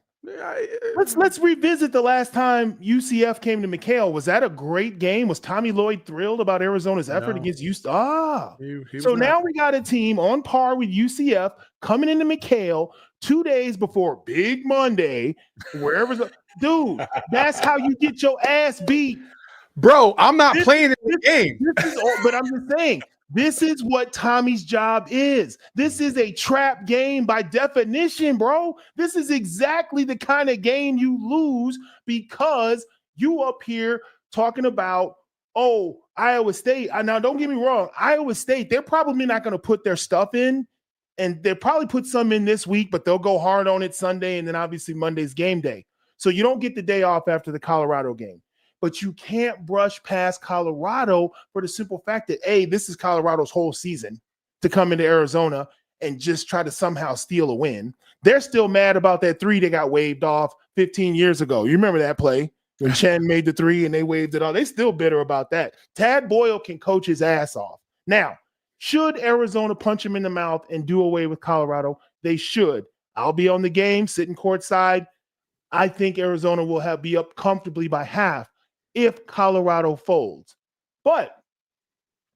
Let's revisit the last time UCF came to McKale. Was that a great game? Was Tommy Lloyd thrilled about Arizona's effort against UCF? So now we got a team on par with UCF coming into McKale 2 days before Big Monday, wherever. Dude, that's how you get your ass beat. Bro, I'm not playing in the game. But I'm just saying, this is what Tommy's job is. This is a trap game by definition, bro. This is exactly the kind of game you lose because you up here talking about, oh, Iowa State. Now, don't get me wrong. Iowa State, they're probably not going to put their stuff in, and they'll probably put some in this week, but they'll go hard on it Sunday, and then obviously Monday's game day. So you don't get the day off after the Colorado game. But you can't brush past Colorado for the simple fact that, A, this is Colorado's whole season to come into Arizona and just try to somehow steal a win. They're still mad about that three they got waved off 15 years ago. You remember that play when Chen made the three and they waved it off? They still bitter about that. Tad Boyle can coach his ass off. Now, should Arizona punch him in the mouth and do away with Colorado? They should. I'll be on the game, sitting courtside. I think Arizona will be up comfortably by half if Colorado folds. But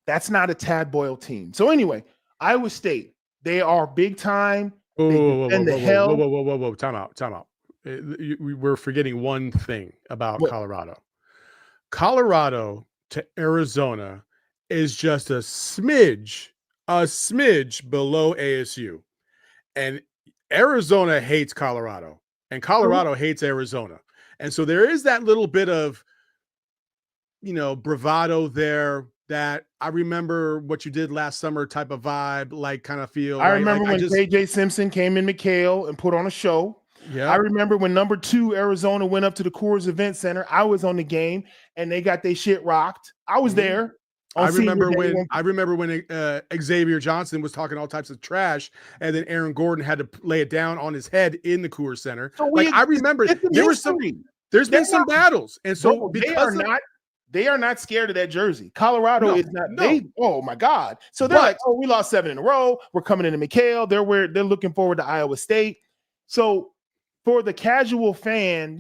that's not a Tad Boyle team. So anyway, Iowa State, they are big time. Whoa. Time out. We're forgetting one thing about Colorado. Colorado to Arizona is just a smidge below ASU. And Arizona hates Colorado, and Colorado hates Arizona. And so there is that little bit of, bravado there that I remember what you did last summer type of vibe, like kind of feel. I remember when KJ Simpson came in McKale and put on a show. Yeah. I remember when number 2 Arizona went up to the Coors Event Center. I was on the game and they got their shit rocked. I was there. I remember when Xavier Johnson was talking all types of trash, and then Aaron Gordon had to lay it down on his head in the Coors Center. So I remember there's been some battles, and so they are not scared of that jersey. Colorado is not. Oh my God! So they're like, oh, we lost 7 in a row. We're coming into McKale. They're looking forward to Iowa State. So for the casual fan,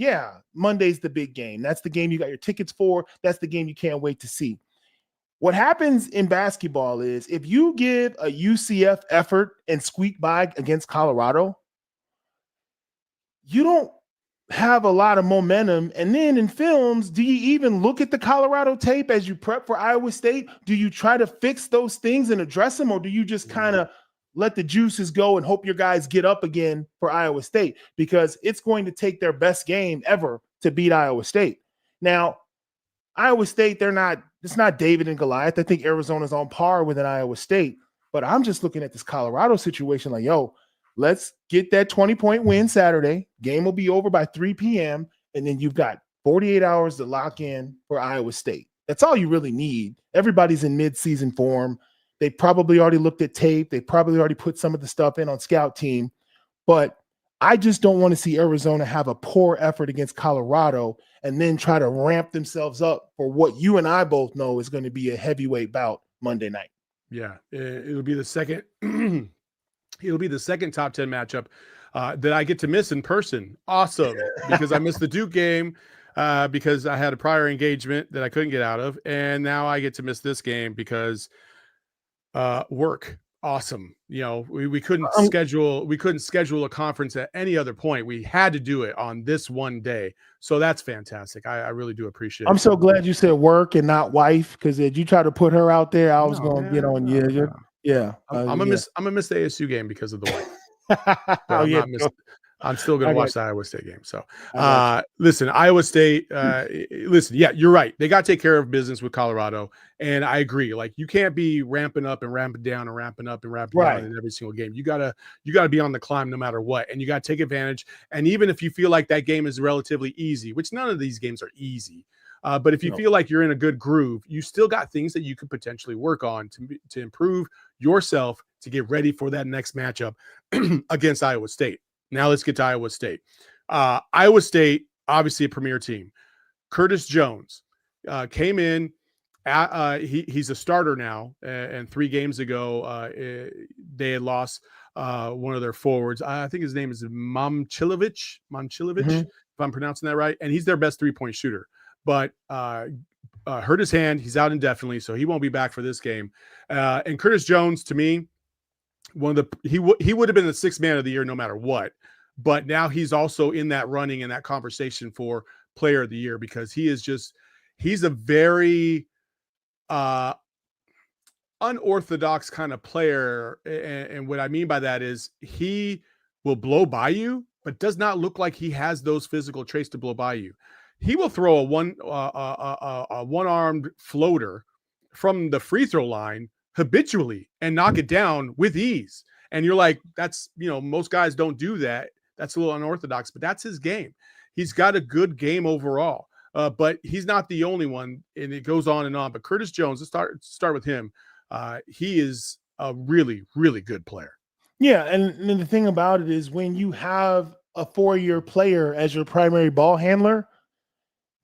Monday's the big game. That's the game you got your tickets for. That's the game you can't wait to see. What happens in basketball is if you give a UCF effort and squeak by against Colorado, you don't have a lot of momentum. And then in films, do you even look at the Colorado tape as you prep for Iowa State? Do you try to fix those things and address them, or do you just kind of let the juices go and hope your guys get up again for Iowa State? Because it's going to take their best game ever to beat Iowa State. Now, Iowa State, it's not David and Goliath. I think Arizona's on par with an Iowa State. But I'm just looking at this Colorado situation like, let's get that 20-point win Saturday. Game will be over by 3 p.m. And then you've got 48 hours to lock in for Iowa State. That's all you really need. Everybody's in mid-season form. They probably already looked at tape. They probably already put some of the stuff in on Scout Team. But I just don't want to see Arizona have a poor effort against Colorado and then try to ramp themselves up for what you and I both know is going to be a heavyweight bout Monday night. Yeah, it'll be the second. It'll be the second top 10 matchup that I get to miss in person. Awesome, because I missed the Duke game because I had a prior engagement that I couldn't get out of, and now I get to miss this game because work. Awesome. We couldn't schedule a conference at any other point. We had to do it on this one day. So that's fantastic. I really do appreciate it. I'm so glad you said work and not wife, because if you try to put her out there, I was going to get on you. Yeah. I'm gonna miss the ASU game because of the wife. I'm still going to watch the Iowa State game. So, listen, Iowa State, you're right. They got to take care of business with Colorado. And I agree. Like, you can't be ramping up and ramping down and ramping up and ramping down in every single game. You gotta be on the climb no matter what. And you got to take advantage. And even if you feel like that game is relatively easy, which none of these games are easy, but if you feel like you're in a good groove, you still got things that you could potentially work on to improve yourself to get ready for that next matchup against Iowa State. Now let's get to Iowa State. Iowa State, obviously a premier team. Curtis Jones came in. He's a starter now, and 3 games ago they had lost one of their forwards. I think his name is Momcilovic, if I'm pronouncing that right. And he's their best 3-point shooter. But hurt his hand. He's out indefinitely, so he won't be back for this game. And Curtis Jones, to me, he would have been the 6th man of the year no matter what. But now he's also in that running and that conversation for player of the year, because he is just he's a very unorthodox kind of player. And what I mean by that is he will blow by you, but does not look like he has those physical traits to blow by you. He will throw a one-armed floater from the free throw line habitually and knock it down with ease. And you're like, that's, most guys don't do that. That's a little unorthodox, but that's his game. He's got a good game overall, but he's not the only one, and it goes on and on. But Curtis Jones, let's start with him. He is a really, really good player. Yeah, and the thing about it is when you have a 4-year player as your primary ball handler,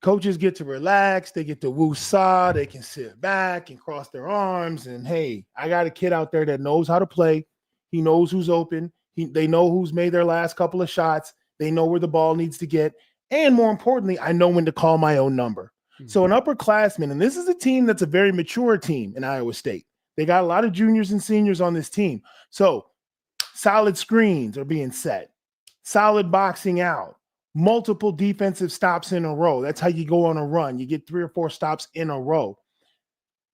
coaches get to relax. They get to woo-saw. They can sit back and cross their arms. And, hey, I got a kid out there that knows how to play. He knows who's open. They know who's made their last couple of shots. They know where the ball needs to get. And more importantly, I know when to call my own number. Mm-hmm. So an upperclassman, and this is a team that's a very mature team in Iowa State. They got a lot of juniors and seniors on this team. So solid screens are being set, solid boxing out, multiple defensive stops in a row. That's how you go on a run. You get 3 or 4 stops in a row.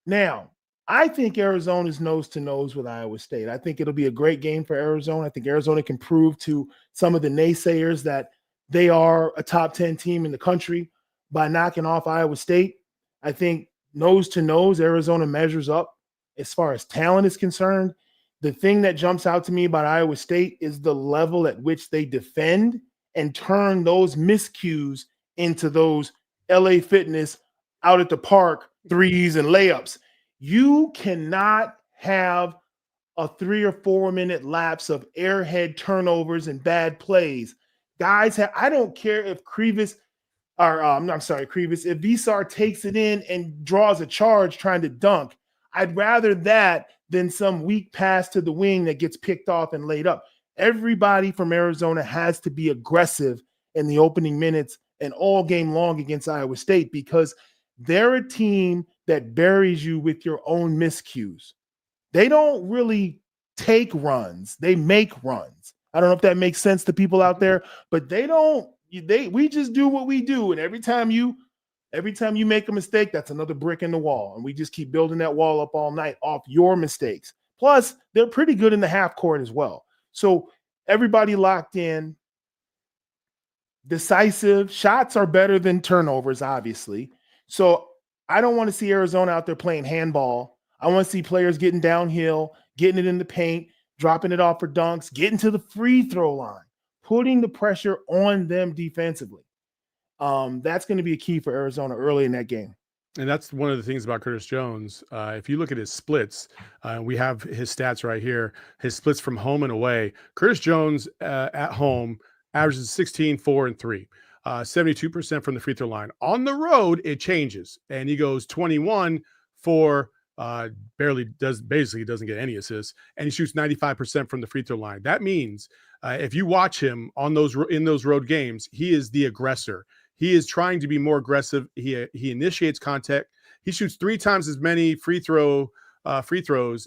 Now, I think Arizona's nose to nose with Iowa State. I think it'll be a great game for Arizona. I think Arizona can prove to some of the naysayers that they are a top 10 team in the country by knocking off Iowa State. I think nose to nose, Arizona measures up as far as talent is concerned. The thing that jumps out to me about Iowa State is the level at which they defend and turn those miscues into those LA Fitness out at the park threes and layups. You cannot have a 3 or 4 minute lapse of airhead turnovers and bad plays. Guys, I don't care if if Visar takes it in and draws a charge trying to dunk. I'd rather that than some weak pass to the wing that gets picked off and laid up. Everybody from Arizona has to be aggressive in the opening minutes and all game long against Iowa State because they're a team that buries you with your own miscues. They don't really take runs. They make runs. I don't know if that makes sense to people out there, but we just do what we do. And every time you make a mistake, that's another brick in the wall. And we just keep building that wall up all night off your mistakes. Plus, they're pretty good in the half court as well. So everybody locked in. Decisive shots are better than turnovers, obviously. So I don't want to see Arizona out there playing handball. I want to see players getting downhill, getting it in the paint, dropping it off for dunks, getting to the free throw line, putting the pressure on them defensively. That's going to be a key for Arizona early in that game. And that's one of the things about Curtis Jones. If you look at his splits, we have his stats right here, his splits from home and away. Curtis Jones at home averages 16, 4, and 3. 72% from the free throw line. On the road, it changes. And he goes 21 for basically doesn't get any assists. And he shoots 95% from the free throw line. That means if you watch him in those road games, he is the aggressor. He is trying to be more aggressive. He initiates contact. He shoots 3 times as many free throws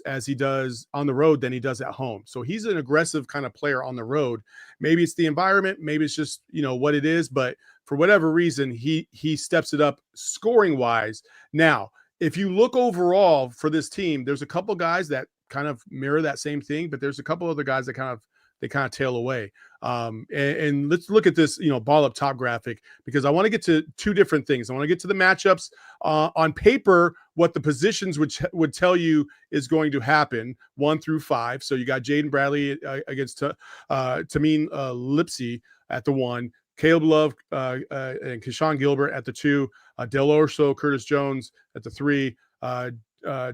as he does on the road than he does at home. So he's an aggressive kind of player on the road. Maybe it's the environment, maybe it's just, what it is, but for whatever reason, he steps it up scoring wise. Now, if you look overall for this team, there's a couple guys that kind of mirror that same thing, but there's a couple other guys that kind of tail away. And let's look at this, ball up top graphic, because I want to get to 2 different things. I want to get to the matchups on paper, what the positions would tell you is going to happen 1 through 5. So you got Jaden Bradley against Tameen Lipsy at the 1, Caleb Love and Keshawn Gilbert at the 2, Del Orso, Curtis Jones at the 3,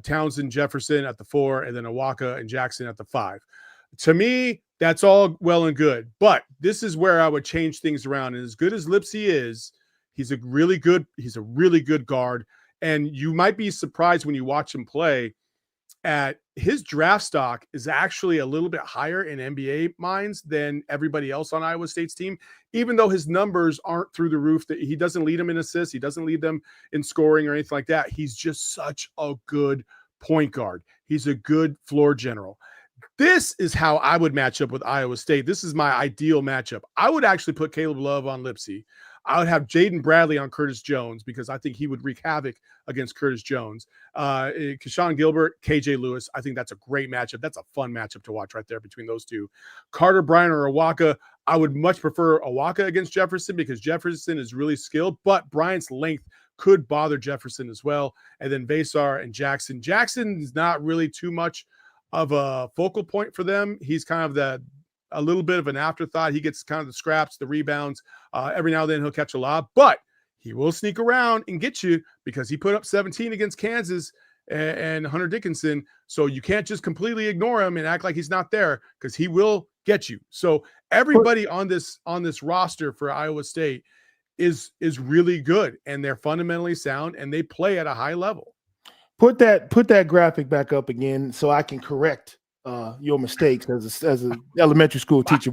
Townsend, Jefferson at the 4, and then Awaka and Jackson at the 5. To me, that's all well and good, but this is where I would change things around. And as good as Lipsy is, he's a really good guard. And you might be surprised when you watch him play at his draft stock is actually a little bit higher in NBA minds than everybody else on Iowa State's team, even though his numbers aren't through the roof. That he doesn't lead them in assists. He doesn't lead them in scoring or anything like that. He's just such a good point guard. He's a good floor general. This is how I would match up with Iowa State. This is my ideal matchup. I would actually put Caleb Love on Lipsy. I would have Jaden Bradley on Curtis Jones because I think he would wreak havoc against Curtis Jones. Keshawn Gilbert, KJ Lewis. I think that's a great matchup. That's a fun matchup to watch right there between those two. Carter Bryant or Awaka. I would much prefer Awaka against Jefferson because Jefferson is really skilled, but Bryant's length could bother Jefferson as well. And then Vasar and Jackson. Jackson is not really too much of a focal point for them. He's kind of a little bit of an afterthought. He gets kind of the scraps, the rebounds. Every now and then he'll catch a lob, but he will sneak around and get you because he put up 17 against Kansas and Hunter Dickinson. So you can't just completely ignore him and act like he's not there because he will get you. So everybody on this roster for Iowa State is really good, and they're fundamentally sound, and they play at a high level. Put that graphic back up again so I can correct your mistakes as an elementary school teacher.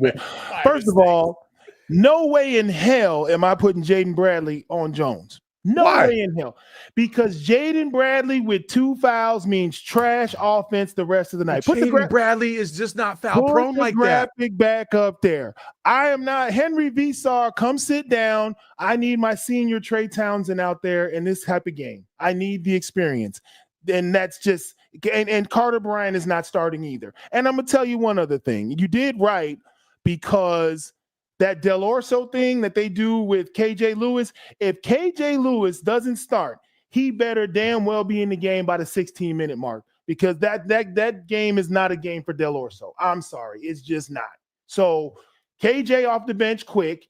First of all, no way in hell am I putting Jaden Bradley on Jones. No way in hell. Because Jaden Bradley with 2 fouls means trash offense the rest of the night. Jaden Bradley is just not foul prone like that. Put the graphic back up there. I am not Henry Visar. Come sit down. I need my senior Trey Townsend out there in this type of game. I need the experience. And that's just and Carter Bryant is not starting either. And I'm gonna tell you one other thing. You did right because that Del Orso thing that they do with KJ Lewis, if KJ Lewis doesn't start, he better damn well be in the game by the 16-minute mark because that game is not a game for Del Orso. I'm sorry, it's just not. So KJ off the bench quick.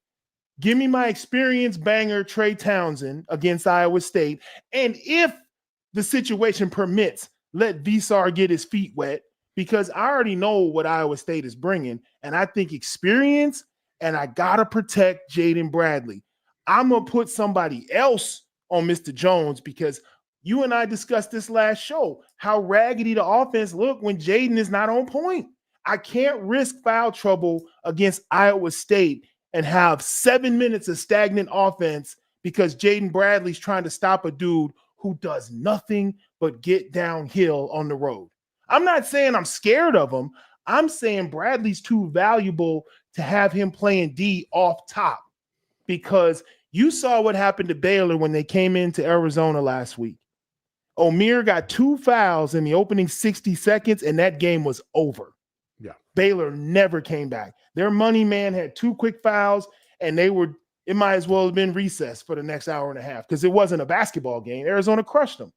Give me my experience banger Trey Townsend against Iowa State. And if the situation permits, let Visar get his feet wet because I already know what Iowa State is bringing. And I think experience, and I got to protect Jaden Bradley. I'm going to put somebody else on Mr. Jones because you and I discussed this last show, how raggedy the offense look when Jaden is not on point. I can't risk foul trouble against Iowa State and have 7 minutes of stagnant offense because Jaden Bradley's trying to stop a dude who does nothing but get downhill on the road. I'm not saying I'm scared of him. I'm saying Bradley's too valuable to have him playing D off top because you saw what happened to Baylor when they came into Arizona last week. Omier got 2 fouls in the opening 60 seconds, and that game was over. Yeah. Baylor never came back. Their money man had 2 quick fouls, and it might as well have been recess for the next hour and a half because it wasn't a basketball game. Arizona crushed them.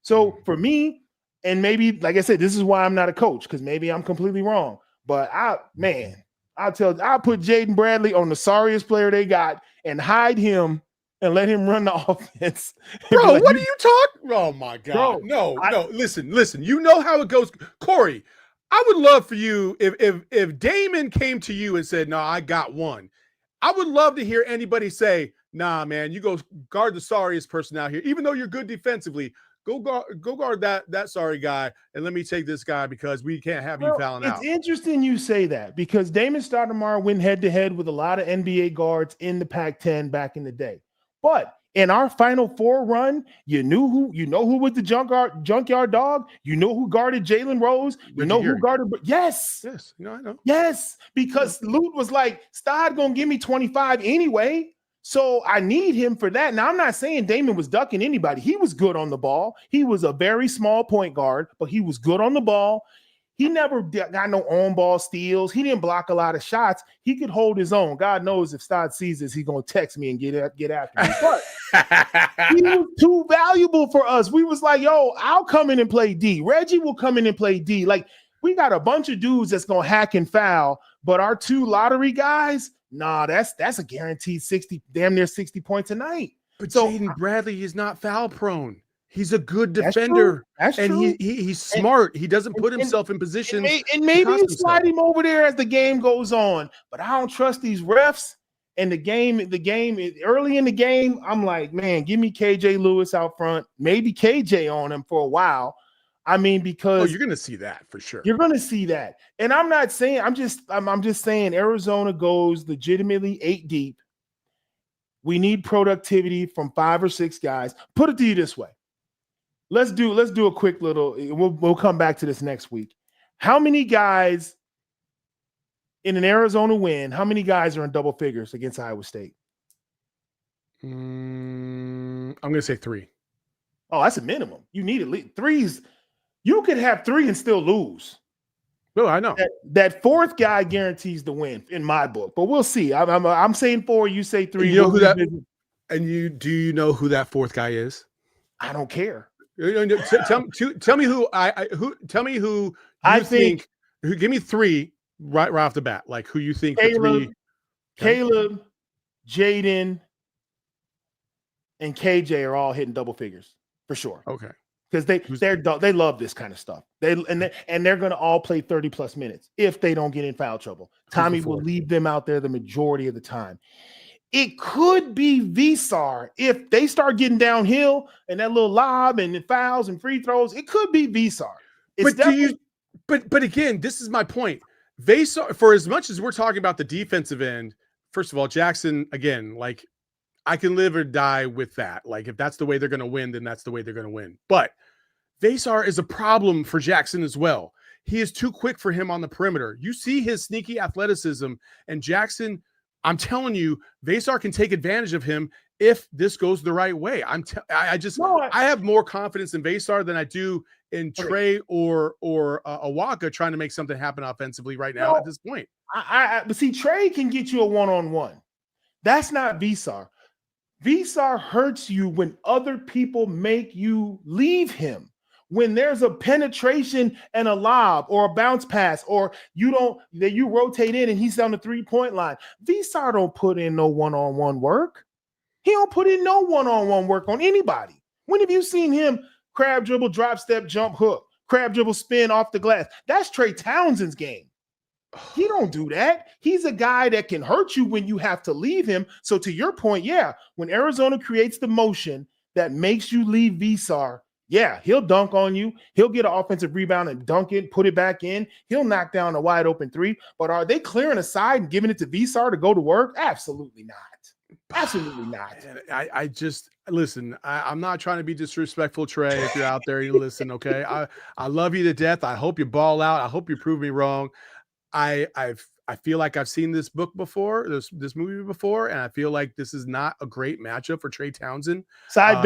So for me, and maybe, like I said, this is why I'm not a coach because maybe I'm completely wrong. But I'll put Jaden Bradley on the sorriest player they got and hide him and let him run the offense. Bro, what are you talking? Oh my God. Bro, no. Listen. You know how it goes. Corey, I would love for you if Damon came to you and said, "No, I got one." I would love to hear anybody say, "Nah, man, you go guard the sorriest person out here. Even though you're good defensively, go guard that sorry guy, and let me take this guy because we can't have you fouling out." It's interesting you say that because Damon Stoudemire went head-to-head with a lot of NBA guards in the Pac-10 back in the day. But in our Final Four run, you know who was the junkyard dog? You know who guarded Jalen Rose? You know who guarded – Yes. I know. Yes, because Lute was like, Stod going to give me 25 anyway. So I need him for that. Now, I'm not saying Damon was ducking anybody. He was good on the ball. He was a very small point guard, but he was good on the ball. He never got no on-ball steals. He didn't block a lot of shots. He could hold his own. God knows if Stod sees this, he's going to text me and get after me. But he was too valuable for us. We was like, yo, I'll come in and play D. Reggie will come in and play D. Like, we got a bunch of dudes that's going to hack and foul, but our 2 lottery guys, nah, that's a guaranteed 60, damn near 60 points a night. But so Jaden Bradley is not foul prone. He's a good defender. That's true. He's smart. He doesn't put himself in positions. And maybe you slide him over there as the game goes on. But I don't trust these refs. And the game early in the game, I'm like, man, give me KJ Lewis out front. Maybe KJ on him for a while. I mean, because you're going to see that for sure. You're going to see that. And I'm not saying I'm just saying Arizona goes legitimately 8 deep. We need productivity from 5 or 6 guys. Put it to you this way. Let's do a quick little. We'll come back to this next week. How many guys in an Arizona win? How many guys are in double figures against Iowa State? I'm going to say 3. Oh, that's a minimum. You need at least threes. You could have 3 and still lose. No, I know. That fourth guy guarantees the win in my book, but we'll see. I'm saying 4. You say 3. You know who that? And do you know who that fourth guy is? I don't care. Tell me who tell me who you think. Give me 3 right off the bat. Like who you think Caleb, the 3. Caleb, Jaden, and KJ are all hitting double figures for sure. Okay. Because they love this kind of stuff. They're going to all play 30 plus minutes if they don't get in foul trouble. Tommy will leave them out there the majority of the time. It could be Visar if they start getting downhill and that little lob and the fouls and free throws. It could be Visar. But again, this is my point. Visar, for as much as we're talking about the defensive end, first of all, Jackson, again, like I can live or die with that. Like if that's the way they're going to win, then that's the way they're going to win. But Vasar is a problem for Jackson as well. He is too quick for him on the perimeter. You see his sneaky athleticism, and Jackson, I'm telling you, Vasar can take advantage of him if this goes the right way. I have more confidence in Vasar than I do in Trey or Awaka trying to make something happen offensively right now at this point. But see, Trey can get you a one-on-one. That's not Visar. Visar hurts you when other people make you leave him. When there's a penetration and a lob or a bounce pass, or you rotate in and he's on the 3-point line, Visar don't put in no one-on-one work. He don't put in no one-on-one work on anybody. When have you seen him crab dribble, drop step, jump hook, crab dribble, spin off the glass? That's Trey Townsend's game. He don't do that. He's a guy that can hurt you when you have to leave him. So to your point, when Arizona creates the motion that makes you leave Visar, he'll dunk on you. He'll get an offensive rebound and dunk it, put it back in. He'll knock down a wide open 3. But are they clearing aside and giving it to Visar to go to work? Absolutely not. Absolutely not. I just listen. I'm not trying to be disrespectful, Trey. If you're out there, you listen, okay? I love you to death. I hope you ball out. I hope you prove me wrong. I feel like I've seen this book before, this movie before, and I feel like this is not a great matchup for Trey Townsend. Side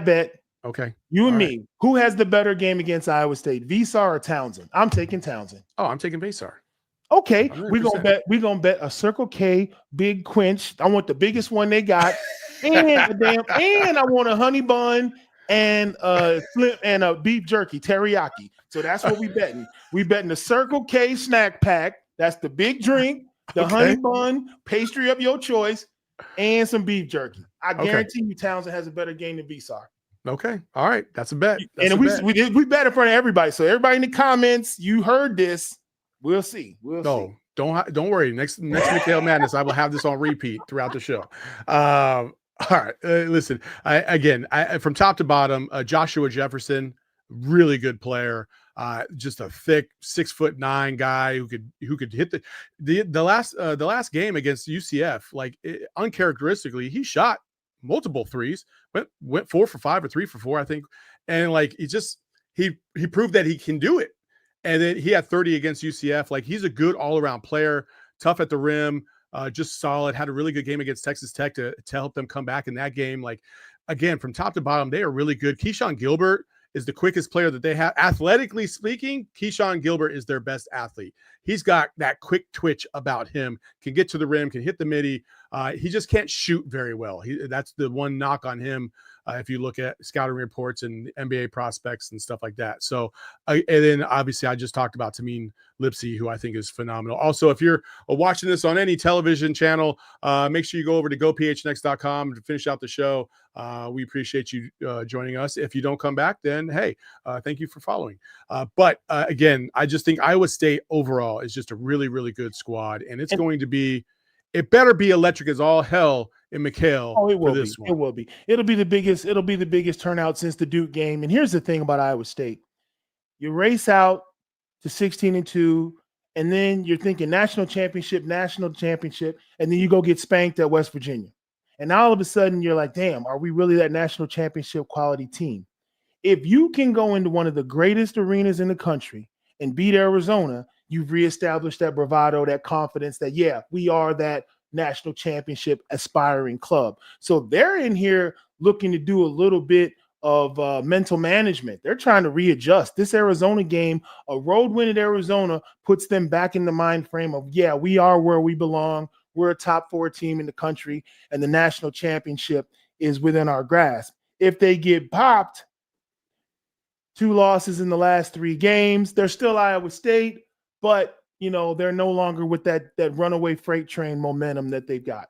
bet. Okay. You and me. Who has the better game against Iowa State, Visar or Townsend? I'm taking Townsend. Oh, I'm taking Visar. Okay, we're gonna bet a Circle K big quench. I want the biggest one they got, and I want a honey bun and a beef jerky teriyaki. So that's what we betting. We betting the Circle K snack pack. That's the big drink, the honey bun, pastry of your choice, and some beef jerky. I guarantee you, Townsend has a better game than Visar. Okay, all right, that's a bet. We bet in front of everybody. So everybody in the comments, you heard this. We'll see. See. Don't worry. Next McKale Madness, I will have this on repeat throughout the show. All right, listen. From top to bottom, Joshua Jefferson, really good player. Just a thick 6'9" guy who could hit the last game against UCF. Like uncharacteristically, he shot multiple threes. Went 4 for 5 or 3 for 4, I think. And like he proved that he can do it. And then he had 30 against UCF. Like he's a good all-around player, tough at the rim, just solid. Had a really good game against Texas Tech to help them come back in that game. Like again, from top to bottom, they are really good. Keyshawn Gilbert is the quickest player that they have. Athletically speaking, Keyshawn Gilbert is their best athlete. He's got that quick twitch about him, can get to the rim, can hit the midi. He just can't shoot very well. That's the one knock on him. If you look at scouting reports and NBA prospects and stuff like that. So, and then obviously I just talked about Tamim Lipsy, who I think is phenomenal. Also, if you're watching this on any television channel, make sure you go over to gophnx.com to finish out the show. We appreciate you joining us. If you don't come back, then hey, thank you for following. But again, I just think Iowa State overall is just a really, really good squad, and it's going to be. It better be electric as all hell in McKale. Oh, it will be. It will be. It'll be the biggest turnout since the Duke game. And here's the thing about Iowa State: you race out to 16-2, and then you're thinking national championship, and then you go get spanked at West Virginia, and all of a sudden you're like, damn, are we really that national championship quality team? If you can go into one of the greatest arenas in the country and beat Arizona, you've reestablished that bravado, that confidence that, we are that national championship aspiring club. So they're in here looking to do a little bit of mental management. They're trying to readjust. This Arizona game, a road win at Arizona, puts them back in the mind frame of, yeah, we are where we belong. We're a top 4 team in the country, and the national championship is within our grasp. If they get popped, 2 losses in the last 3 games, they're still Iowa State, but they're no longer with that runaway freight train momentum that they've got.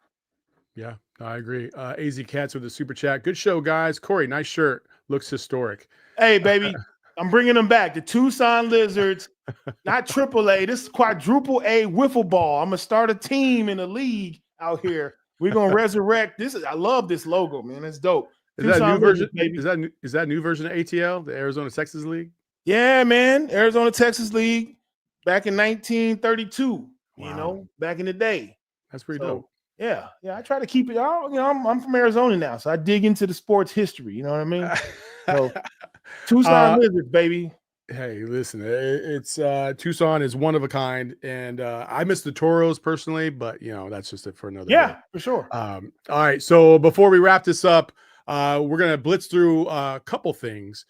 Yeah, I agree. AZ Cats with the super chat. Good show, guys. Corey, nice shirt. Looks historic. Hey, baby, I'm bringing them back. The Tucson Lizards, not AAA. This is quadruple A wiffle ball. I'm going to start a team in a league out here. We're going to resurrect this. I love this logo, man. It's dope. Is that a new version? Baby. Is that a new version of ATL, the Arizona Texas League? Yeah, man. Arizona Texas League back in 1932. Wow. Back in the day. That's pretty dope. Yeah. I try to keep it. I'm from Arizona now, so I dig into the sports history. You know what I mean? So Tucson Lizards, baby. Hey, listen, it's Tucson is one of a kind, and I miss the Toros personally, but that's just it for another day. For sure. All right, so before we wrap this up, we're gonna blitz through a couple things.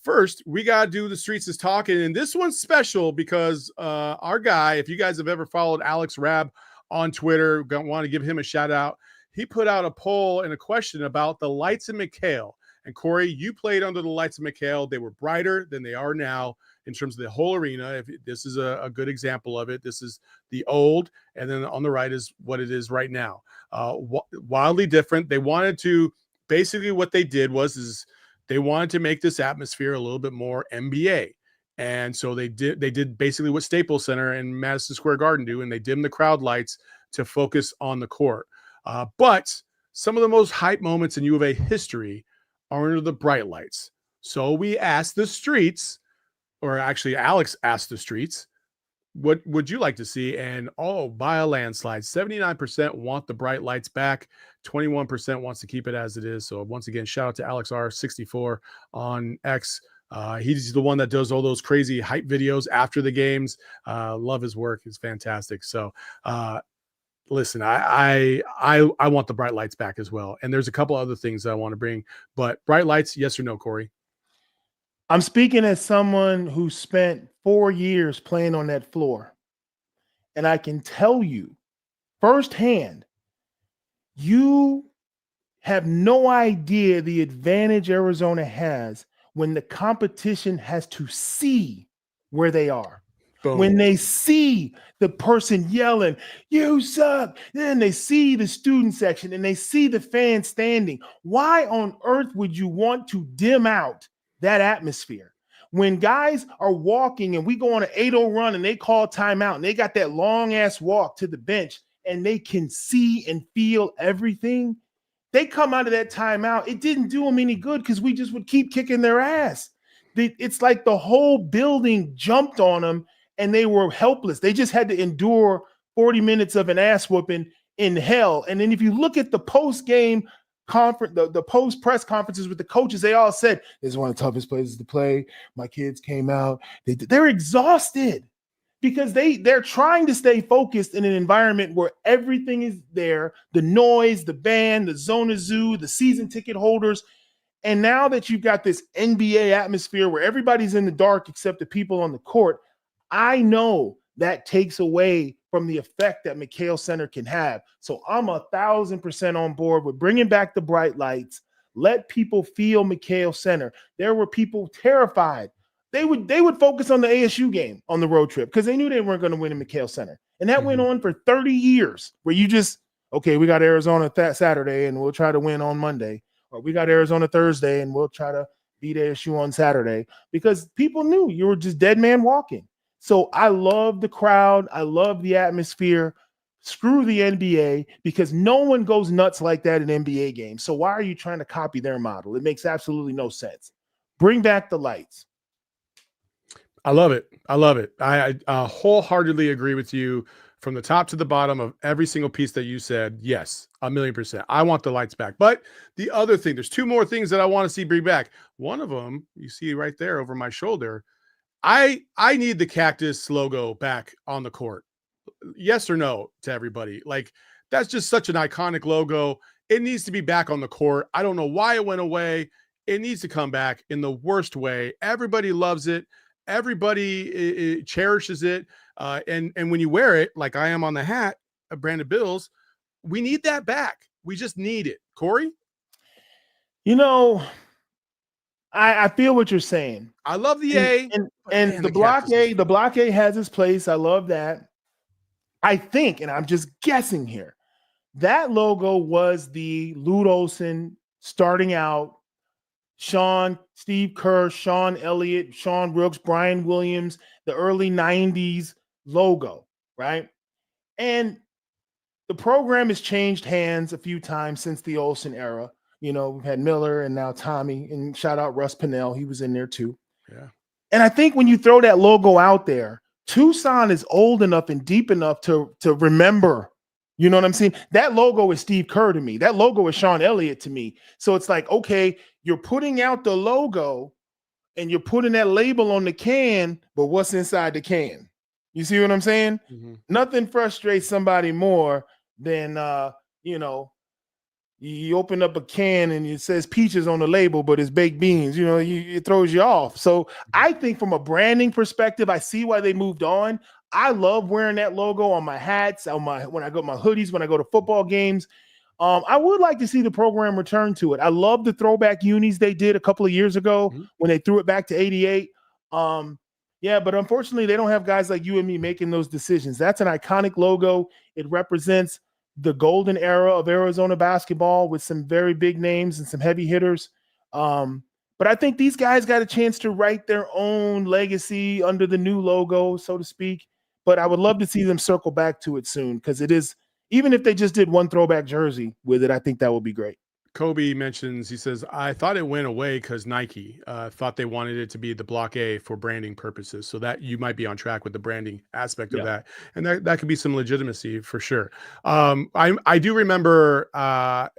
First, we gotta do the Streets is Talking, and this one's special because our guy, if you guys have ever followed Alex Rabb on Twitter, want to give him a shout out. He put out a poll and a question about the lights in McKale. And Corey, you played under the lights of McKale. They were brighter than they are now in terms of the whole arena. If this is a good example of it, this is the old, and then on the right is what it is right now. Wildly different. They wanted to basically what they did is they wanted to make this atmosphere a little bit more NBA. And so they did basically what Staples Center and Madison Square Garden do, and they dimmed the crowd lights to focus on the court. But some of the most hype moments in U of A history are under the bright lights. So we asked the streets, or actually Alex asked the streets, what would you like to see? And by a landslide, 79% want the bright lights back. 21% wants to keep it as it is. So once again, shout out to Alex R64 on X. He's the one that does all those crazy hype videos after the games. Love his work. It's fantastic. So listen, I want the bright lights back as well. And there's a couple other things that I want to bring, but bright lights, yes or no, Corey? I'm speaking as someone who spent 4 years playing on that floor. And I can tell you firsthand, you have no idea the advantage Arizona has when the competition has to see where they are. Boom. When they see the person yelling, "You suck," then they see the student section and they see the fans standing. Why on earth would you want to dim out that atmosphere? When guys are walking and we go on an 8-0 run and they call timeout and they got that long ass walk to the bench and they can see and feel everything, they come out of that timeout. It didn't do them any good because we just would keep kicking their ass. It's like the whole building jumped on them and they were helpless. They just had to endure 40 minutes of an ass whooping in hell. And then if you look at the post-game conference, the post-press conferences with the coaches, they all said, "This is one of the toughest places to play. My kids came out." They're exhausted because they're trying to stay focused in an environment where everything is there, the noise, the band, the Zona Zoo, the season ticket holders. And now that you've got this NBA atmosphere where everybody's in the dark except the people on the court, I know that takes away from the effect that McKale Center can have. So I'm 1,000% on board with bringing back the bright lights. Let people feel McKale Center. There were people terrified. They would focus on the ASU game on the road trip because they knew they weren't going to win in McKale Center. And that went on for 30 years where you just, okay, we got Arizona Saturday and we'll try to win on Monday. Or we got Arizona Thursday and we'll try to beat ASU on Saturday because people knew you were just dead man walking. So I love the crowd. I love the atmosphere. Screw the NBA because no one goes nuts like that in NBA games. So why are you trying to copy their model? It makes absolutely no sense. Bring back the lights. I love it. I love it. I wholeheartedly agree with you from the top to the bottom of every single piece that you said. Yes, 1,000,000%. I want the lights back. But the other thing, there's 2 more things that I want to see bring back. One of them, you see right there over my shoulder, I need the Cactus logo back on the court. Yes or no to everybody? Like That's just such an iconic logo. It needs to be back on the court. I don't know why it went away. It needs to come back in the worst way. Everybody loves it. Everybody cherishes it. And when you wear it, like I am on the hat of Brandon Bills, we need that back. We just need it. Corey? You know, I feel what you're saying. I love the A. And the block A has its place. I love that. I think, and I'm just guessing here, that logo was the Lute Olson starting out, Steve Kerr, Sean Elliott, Sean Brooks, Brian Williams, the early 90s logo, right? And the program has changed hands a few times since the Olson era. You know, we've had Miller and now Tommy, and shout out Russ Pennell. He was in there too. Yeah. And I think when you throw that logo out there, Tucson is old enough and deep enough to remember. You know what I'm saying? That logo is Steve Kerr to me. That logo is Sean Elliott to me. So it's like, okay, you're putting out the logo and you're putting that label on the can, but what's inside the can? You see what I'm saying? Mm-hmm. Nothing frustrates somebody more than, you open up a can and it says peaches on the label, but it's baked beans. You know, it throws you off. So I think from a branding perspective, I see why they moved on. I love wearing that logo on my hats, when I go my hoodies, when I go to football games. I would like to see the program return to it. I love the throwback unis they did a couple of years ago when they threw it back to 88. Yeah, but unfortunately, they don't have guys like you and me making those decisions. That's an iconic logo. It represents the golden era of Arizona basketball with some very big names and some heavy hitters. But I think these guys got a chance to write their own legacy under the new logo, so to speak. But I would love to see them circle back to it soon, because it is, even if they just did one throwback jersey with it, I think that would be great. Kobe mentions, he says, I thought it went away because Nike thought they wanted it to be the block A for branding purposes. So that you might be on track with the branding aspect of that. And that could be some legitimacy for sure. I do remember, I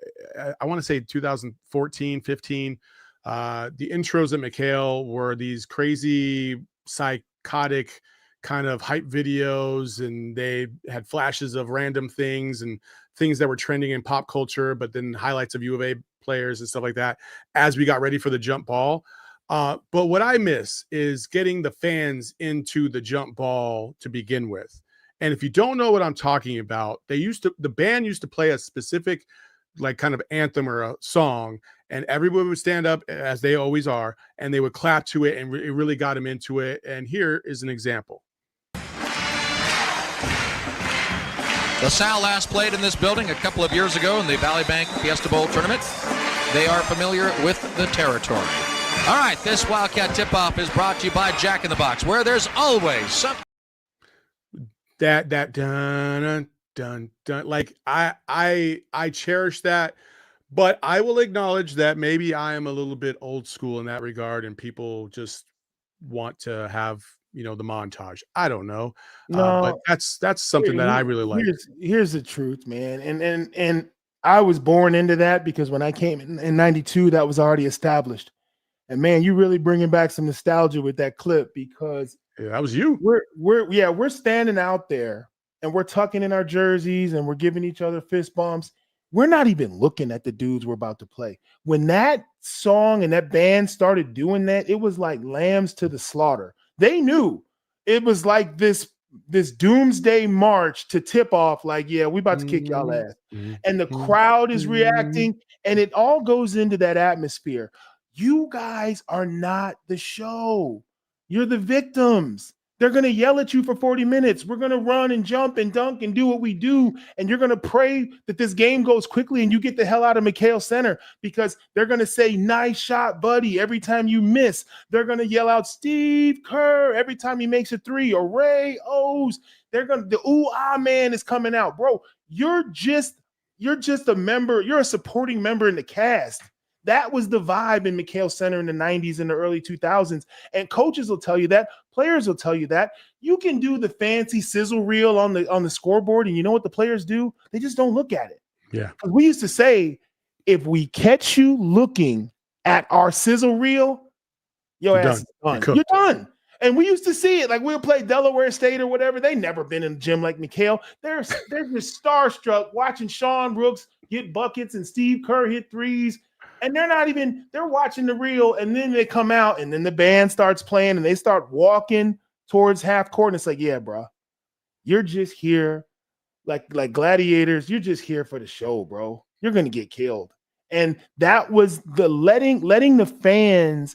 want to say 2014, 15, the intros at McKale were these crazy psychotic kind of hype videos, and they had flashes of random things and things that were trending in pop culture, but then highlights of U of A players and stuff like that as we got ready for the jump ball. But what I miss is getting the fans into the jump ball to begin with. And if you don't know what I'm talking about, the band used to play a specific like kind of anthem or a song, and everybody would stand up, as they always are, and they would clap to it, and it really got them into it. And here is an example. LaSalle last played in this building a couple of years ago in the Valley Bank Fiesta Bowl tournament. They are familiar with the territory. All right, this Wildcat tip-off is brought to you by Jack in the Box, where there's always something. That dun dun dun, like I cherish that, but I will acknowledge that maybe I am a little bit old school in that regard, and people just want to have the montage. I don't know. But that's something that I really like. Here's the truth, man. And I was born into that, because when I came in 92, that was already established. And man, you really bringing back some nostalgia with that clip, because that was you. We're standing out there and we're tucking in our jerseys and we're giving each other fist bumps. We're not even looking at the dudes we're about to play. When that song and that band started doing that, it was like lambs to the slaughter. They knew it was like this doomsday march to tip off, like, yeah, we about to kick y'all ass. And the crowd is reacting, and it all goes into that atmosphere. You guys are not the show. You're the victims. They're going to yell at you for 40 minutes. We're going to run and jump and dunk and do what we do. And you're going to pray that this game goes quickly and you get the hell out of McKale Center, because they're going to say, nice shot, buddy, every time you miss. They're going to yell out Steve Kerr every time he makes a three, or Ray O's. The ooh-ah man is coming out. Bro, you're just a member. You're a supporting member in the cast. That was the vibe in McKale Center in the 90s and the early 2000s. And coaches will tell you that. Players will tell you that. You can do the fancy sizzle reel on the scoreboard, and you know what the players do? They just don't look at it. Yeah. We used to say, if we catch you looking at our sizzle reel, your ass is done. You're done. And we used to see it. Like we'll play Delaware State or whatever. They never been in the gym like McKale. They're just starstruck watching Sean Brooks get buckets and Steve Kerr hit threes. And they're watching the reel, and then they come out, and then the band starts playing, and they start walking towards half court. And it's like, yeah, bro, you're just here like gladiators. You're just here for the show, bro. You're going to get killed. And that was the letting the fans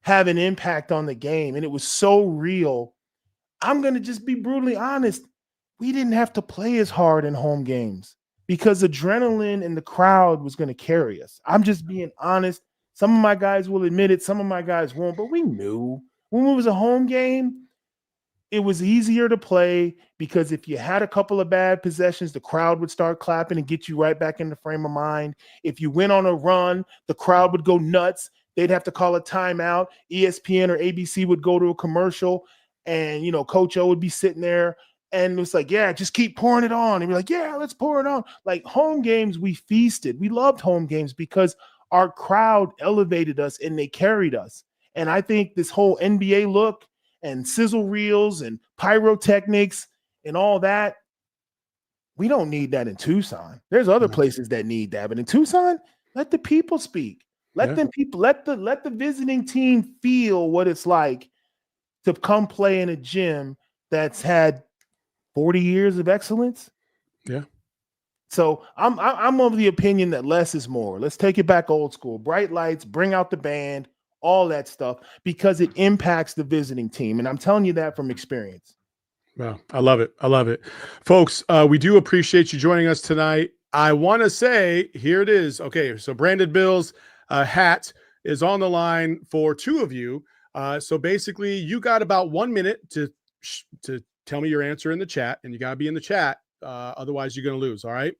have an impact on the game. And it was so real. I'm going to just be brutally honest. We didn't have to play as hard in home games because adrenaline and the crowd was going to carry us. I'm just being honest. Some of my guys will admit it. Some of my guys won't, but we knew when it was a home game, it was easier to play because if you had a couple of bad possessions, the crowd would start clapping and get you right back in the frame of mind. If you went on a run, the crowd would go nuts. They'd have to call a timeout. ESPN or ABC would go to a commercial, and, Coach O would be sitting there, and it's like, yeah, just keep pouring it on. And we're like, yeah, let's pour it on. Like home games, we feasted. We loved home games because our crowd elevated us and they carried us. And I think this whole NBA look and sizzle reels and pyrotechnics and all that, we don't need that in Tucson. There's other places that need that, but in Tucson, let the people speak. Let the visiting team feel what it's like to come play in a gym that's had 40 years of excellence. Yeah. So I'm of the opinion that less is more. Let's take it back old school. Bright lights, bring out the band, all that stuff, because it impacts the visiting team. And I'm telling you that from experience. Well, I love it. I love it. Folks, we do appreciate you joining us tonight. I want to say, here it is. Okay, so Brandon Bill's hat is on the line for two of you. So basically, you got about 1 minute to tell me your answer in the chat, and you got to be in the chat. Otherwise, you're going to lose. All right.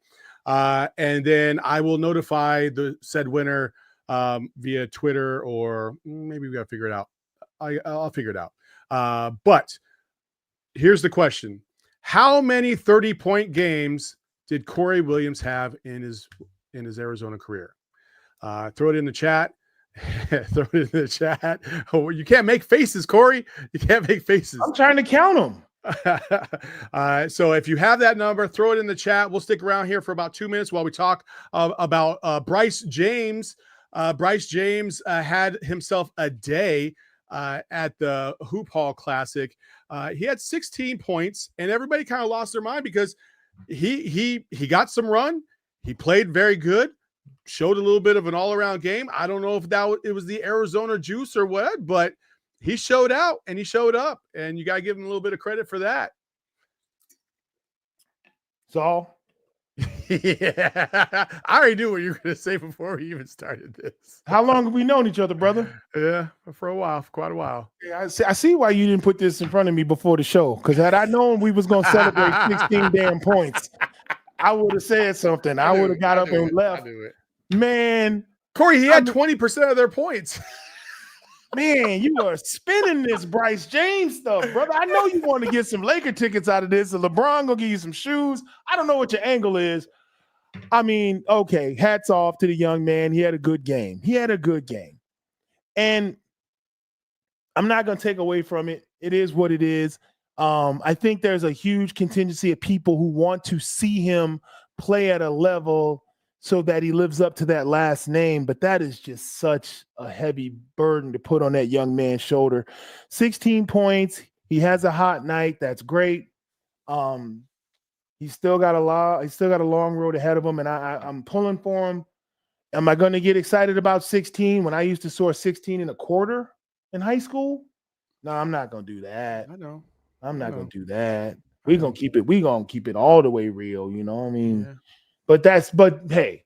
And then I will notify the said winner via Twitter, or maybe we got to figure it out. I'll figure it out. But here's the question. How many 30-point games did Corey Williams have in his Arizona career? Throw it in the chat. Throw it in the chat. Oh, you can't make faces, Corey. You can't make faces. I'm trying to count them. So if you have that number, throw it in the chat. We'll stick around here for about 2 minutes while we talk about Bryce James. Bryce James had himself a day at the Hoop Hall Classic. He had 16 points, and everybody kind of lost their mind because he got some run. He played very good, showed a little bit of an all-around game. I don't know if it was the Arizona juice or what, but he showed out and he showed up, and you got to give him a little bit of credit for that. Saul? Yeah, I already knew what you were going to say before we even started this. How long have we known each other, brother? Yeah, for a while, for quite a while. Yeah, I see why you didn't put this in front of me before the show, because had I known we was going to celebrate 16 damn points, I would have said something. I would have got up and left. Man. Corey, he had 20% of their points. Man, you are spinning this Bryce James stuff, brother. I know you want to get some Laker tickets out of this. So LeBron gonna give you some shoes. I don't know what your angle is. I mean, okay, hats off to the young man. He had a good game. And I'm not gonna take away from it. It is what it is. I think there's a huge contingency of people who want to see him play at a level so that he lives up to that last name. But that is just such a heavy burden to put on that young man's shoulder. 16 points. He has a hot night. That's great. He's still got a long road ahead of him, and I'm pulling for him. Am I going to get excited about 16 when I used to score 16 and a quarter in high school? No, I'm not going to do that. I know. I'm not going to do that. We're going to keep it all the way real. You know what I mean? Yeah. But hey,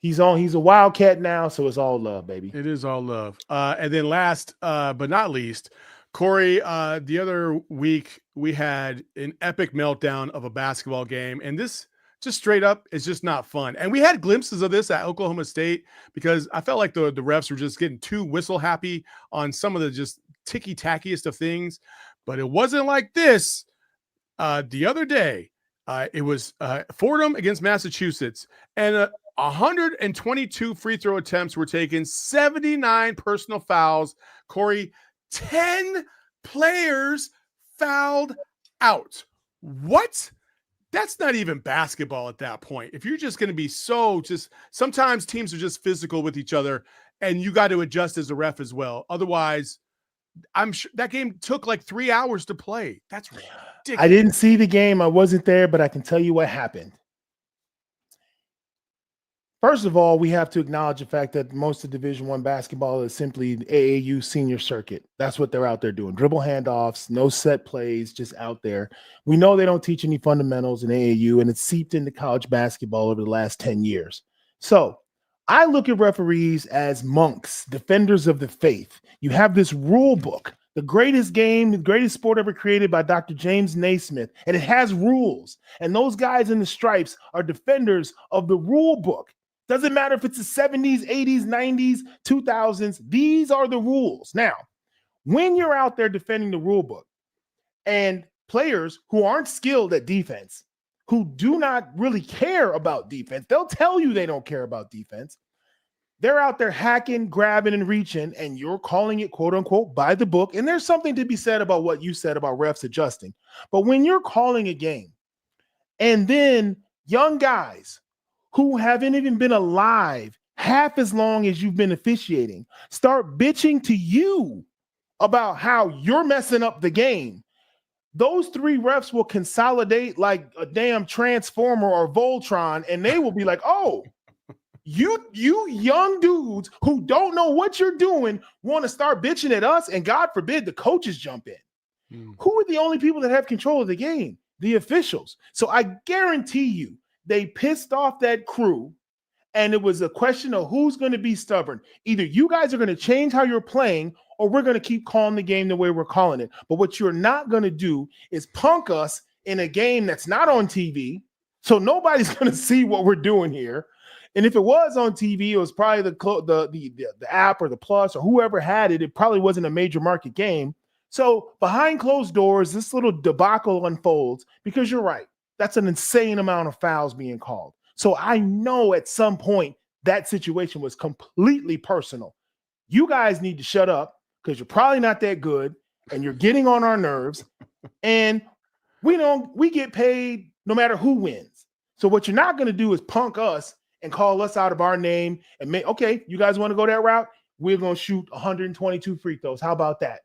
he's a Wildcat now, so it's all love, baby. It is all love. And then last but not least, Corey, the other week we had an epic meltdown of a basketball game, and this just straight up is just not fun. And we had glimpses of this at Oklahoma State because I felt like the refs were just getting too whistle happy on some of the just ticky-tackiest of things, but it wasn't like this the other day. It was Fordham against Massachusetts, and 122 free throw attempts were taken, 79 personal fouls. Corey, 10 players fouled out. What? That's not even basketball at that point. If you're just going to be sometimes teams are just physical with each other, and you got to adjust as a ref as well. Otherwise, I'm sure that game took like 3 hours to play. That's ridiculous. I didn't see the game. I wasn't there, but I can tell you what happened. First of all, we have to acknowledge the fact that most of Division I basketball is simply the AAU senior circuit. That's what they're out there doing. Dribble handoffs, no set plays, just out there. We know they don't teach any fundamentals in AAU, and it's seeped into college basketball over the last 10 years. So I look at referees as monks, defenders of the faith. You have this rule book, the greatest game, the greatest sport ever created by Dr. James Naismith, and it has rules. And those guys in the stripes are defenders of the rule book. Doesn't matter if it's the 70s, 80s, 90s, 2000s. These are the rules. Now, when you're out there defending the rule book and players who aren't skilled at defense, who do not really care about defense, they'll tell you they don't care about defense. They're out there hacking, grabbing, and reaching, and you're calling it, quote unquote, by the book. And there's something to be said about what you said about refs adjusting. But when you're calling a game and then young guys who haven't even been alive half as long as you've been officiating start bitching to you about how you're messing up the game, those three refs will consolidate like a damn transformer or Voltron, and they will be like, oh, you young dudes who don't know what you're doing want to start bitching at us, and God forbid the coaches jump in. Who are the only people that have control of the game? The officials. So I guarantee you, they pissed off that crew, and it was a question of who's going to be stubborn. Either you guys are going to change how you're playing, or we're going to keep calling the game the way we're calling it. But what you're not going to do is punk us in a game that's not on TV, so nobody's going to see what we're doing here. And if it was on TV, it was probably the app or the Plus or whoever had it. It probably wasn't a major market game. So behind closed doors, this little debacle unfolds because you're right. That's an insane amount of fouls being called. So I know at some point that situation was completely personal. You guys need to shut up because you're probably not that good and you're getting on our nerves. And we get paid no matter who wins. So what you're not going to do is punk us and call us out of our name and make, okay, you guys want to go that route? We're going to shoot 122 free throws. How about that?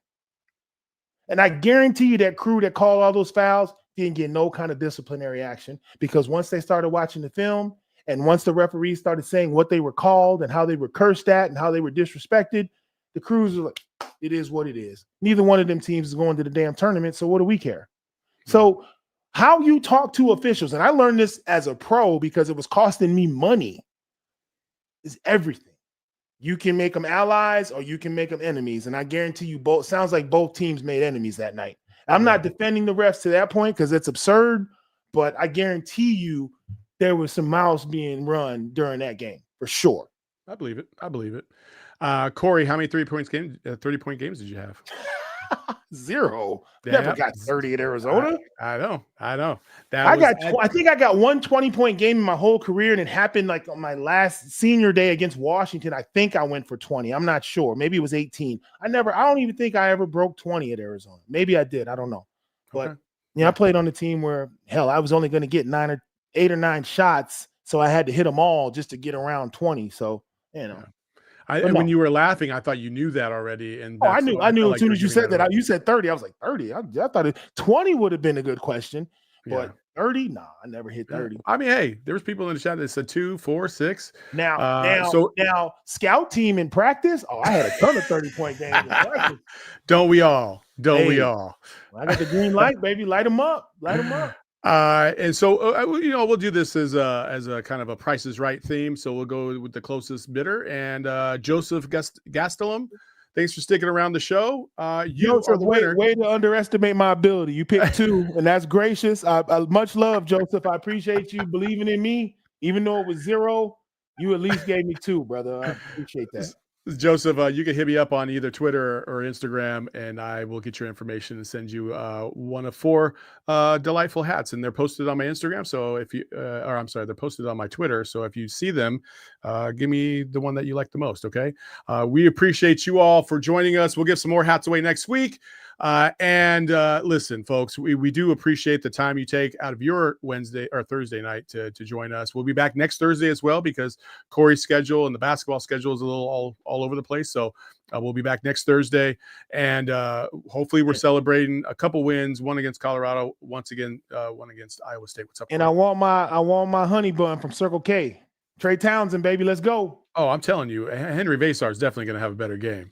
And I guarantee you that crew that called all those fouls didn't get no kind of disciplinary action, because once they started watching the film and once the referees started saying what they were called and how they were cursed at and how they were disrespected, the crews were like, it is what it is. Neither one of them teams is going to the damn tournament, so what do we care? So how you talk to officials, and I learned this as a pro because it was costing me money, is everything. You can make them allies or you can make them enemies, and I guarantee you both, sounds like both teams made enemies that night. I'm not defending the refs to that point because it's absurd, but I guarantee you there was some mouths being run during that game for sure. I believe it. Corey, how many 30-point games did you have? 0. Yeah, Never got 30 at Arizona. I know. I think I got one 20-point game in my whole career, and it happened like on my last senior day against Washington. I think I went for 20. I'm not sure. Maybe it was 18. I don't even think I ever broke 20 at Arizona. Maybe I did. I don't know. But I played on a team where, hell, I was only going to get 8 or 9 shots, so I had to hit them all just to get around 20. So, when you were laughing, I thought you knew that already. And I knew as soon as you said that. You said 30. I was like, 30? I thought 20 would have been a good question. But 30? Nah, I never hit 30. I mean, hey, there was people in the chat that said 2, 4, 6. Now, scout team in practice, I had a ton of 30-point games in practice. Don't we all? We all? I got the green light, baby. Light them up. And so we'll do this as a kind of a Price is Right theme. So we'll go with the closest bidder, and Joseph Gastelum. Thanks for sticking around the show. You are the winner. Way to underestimate my ability. You picked 2, and that's gracious. I much love, Joseph. I appreciate you believing in me, even though it was 0. You at least gave me 2, brother. I appreciate that. Joseph, you can hit me up on either Twitter or Instagram, and I will get your information and send you one of 4 delightful hats. And they're posted on my Instagram. So if you, they're posted on my Twitter. So if you see them, give me the one that you like the most. Okay. We appreciate you all for joining us. We'll give some more hats away next week. And listen, folks, we do appreciate the time you take out of your Wednesday or Thursday night to join us. We'll be back next Thursday as well, because Corey's schedule and the basketball schedule is a little all over the place. So we'll be back next Thursday, and hopefully we're celebrating a couple wins, one against Colorado, one against Iowa State. What's up? And Corey? I want my honey bun from Circle K. Trey Townsend, baby, let's go. Oh, I'm telling you, Henry Vasar is definitely going to have a better game.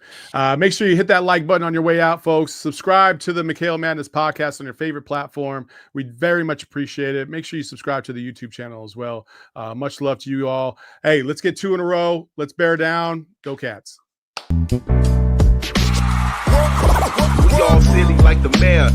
Make sure you hit that like button on your way out, folks. Subscribe to the McKale Madness podcast on your favorite platform. We'd very much appreciate it. Make sure you subscribe to the YouTube channel as well. Much love to you all. Hey, let's get 2 in a row. Let's bear down. Go Cats. We all silly like the mayor.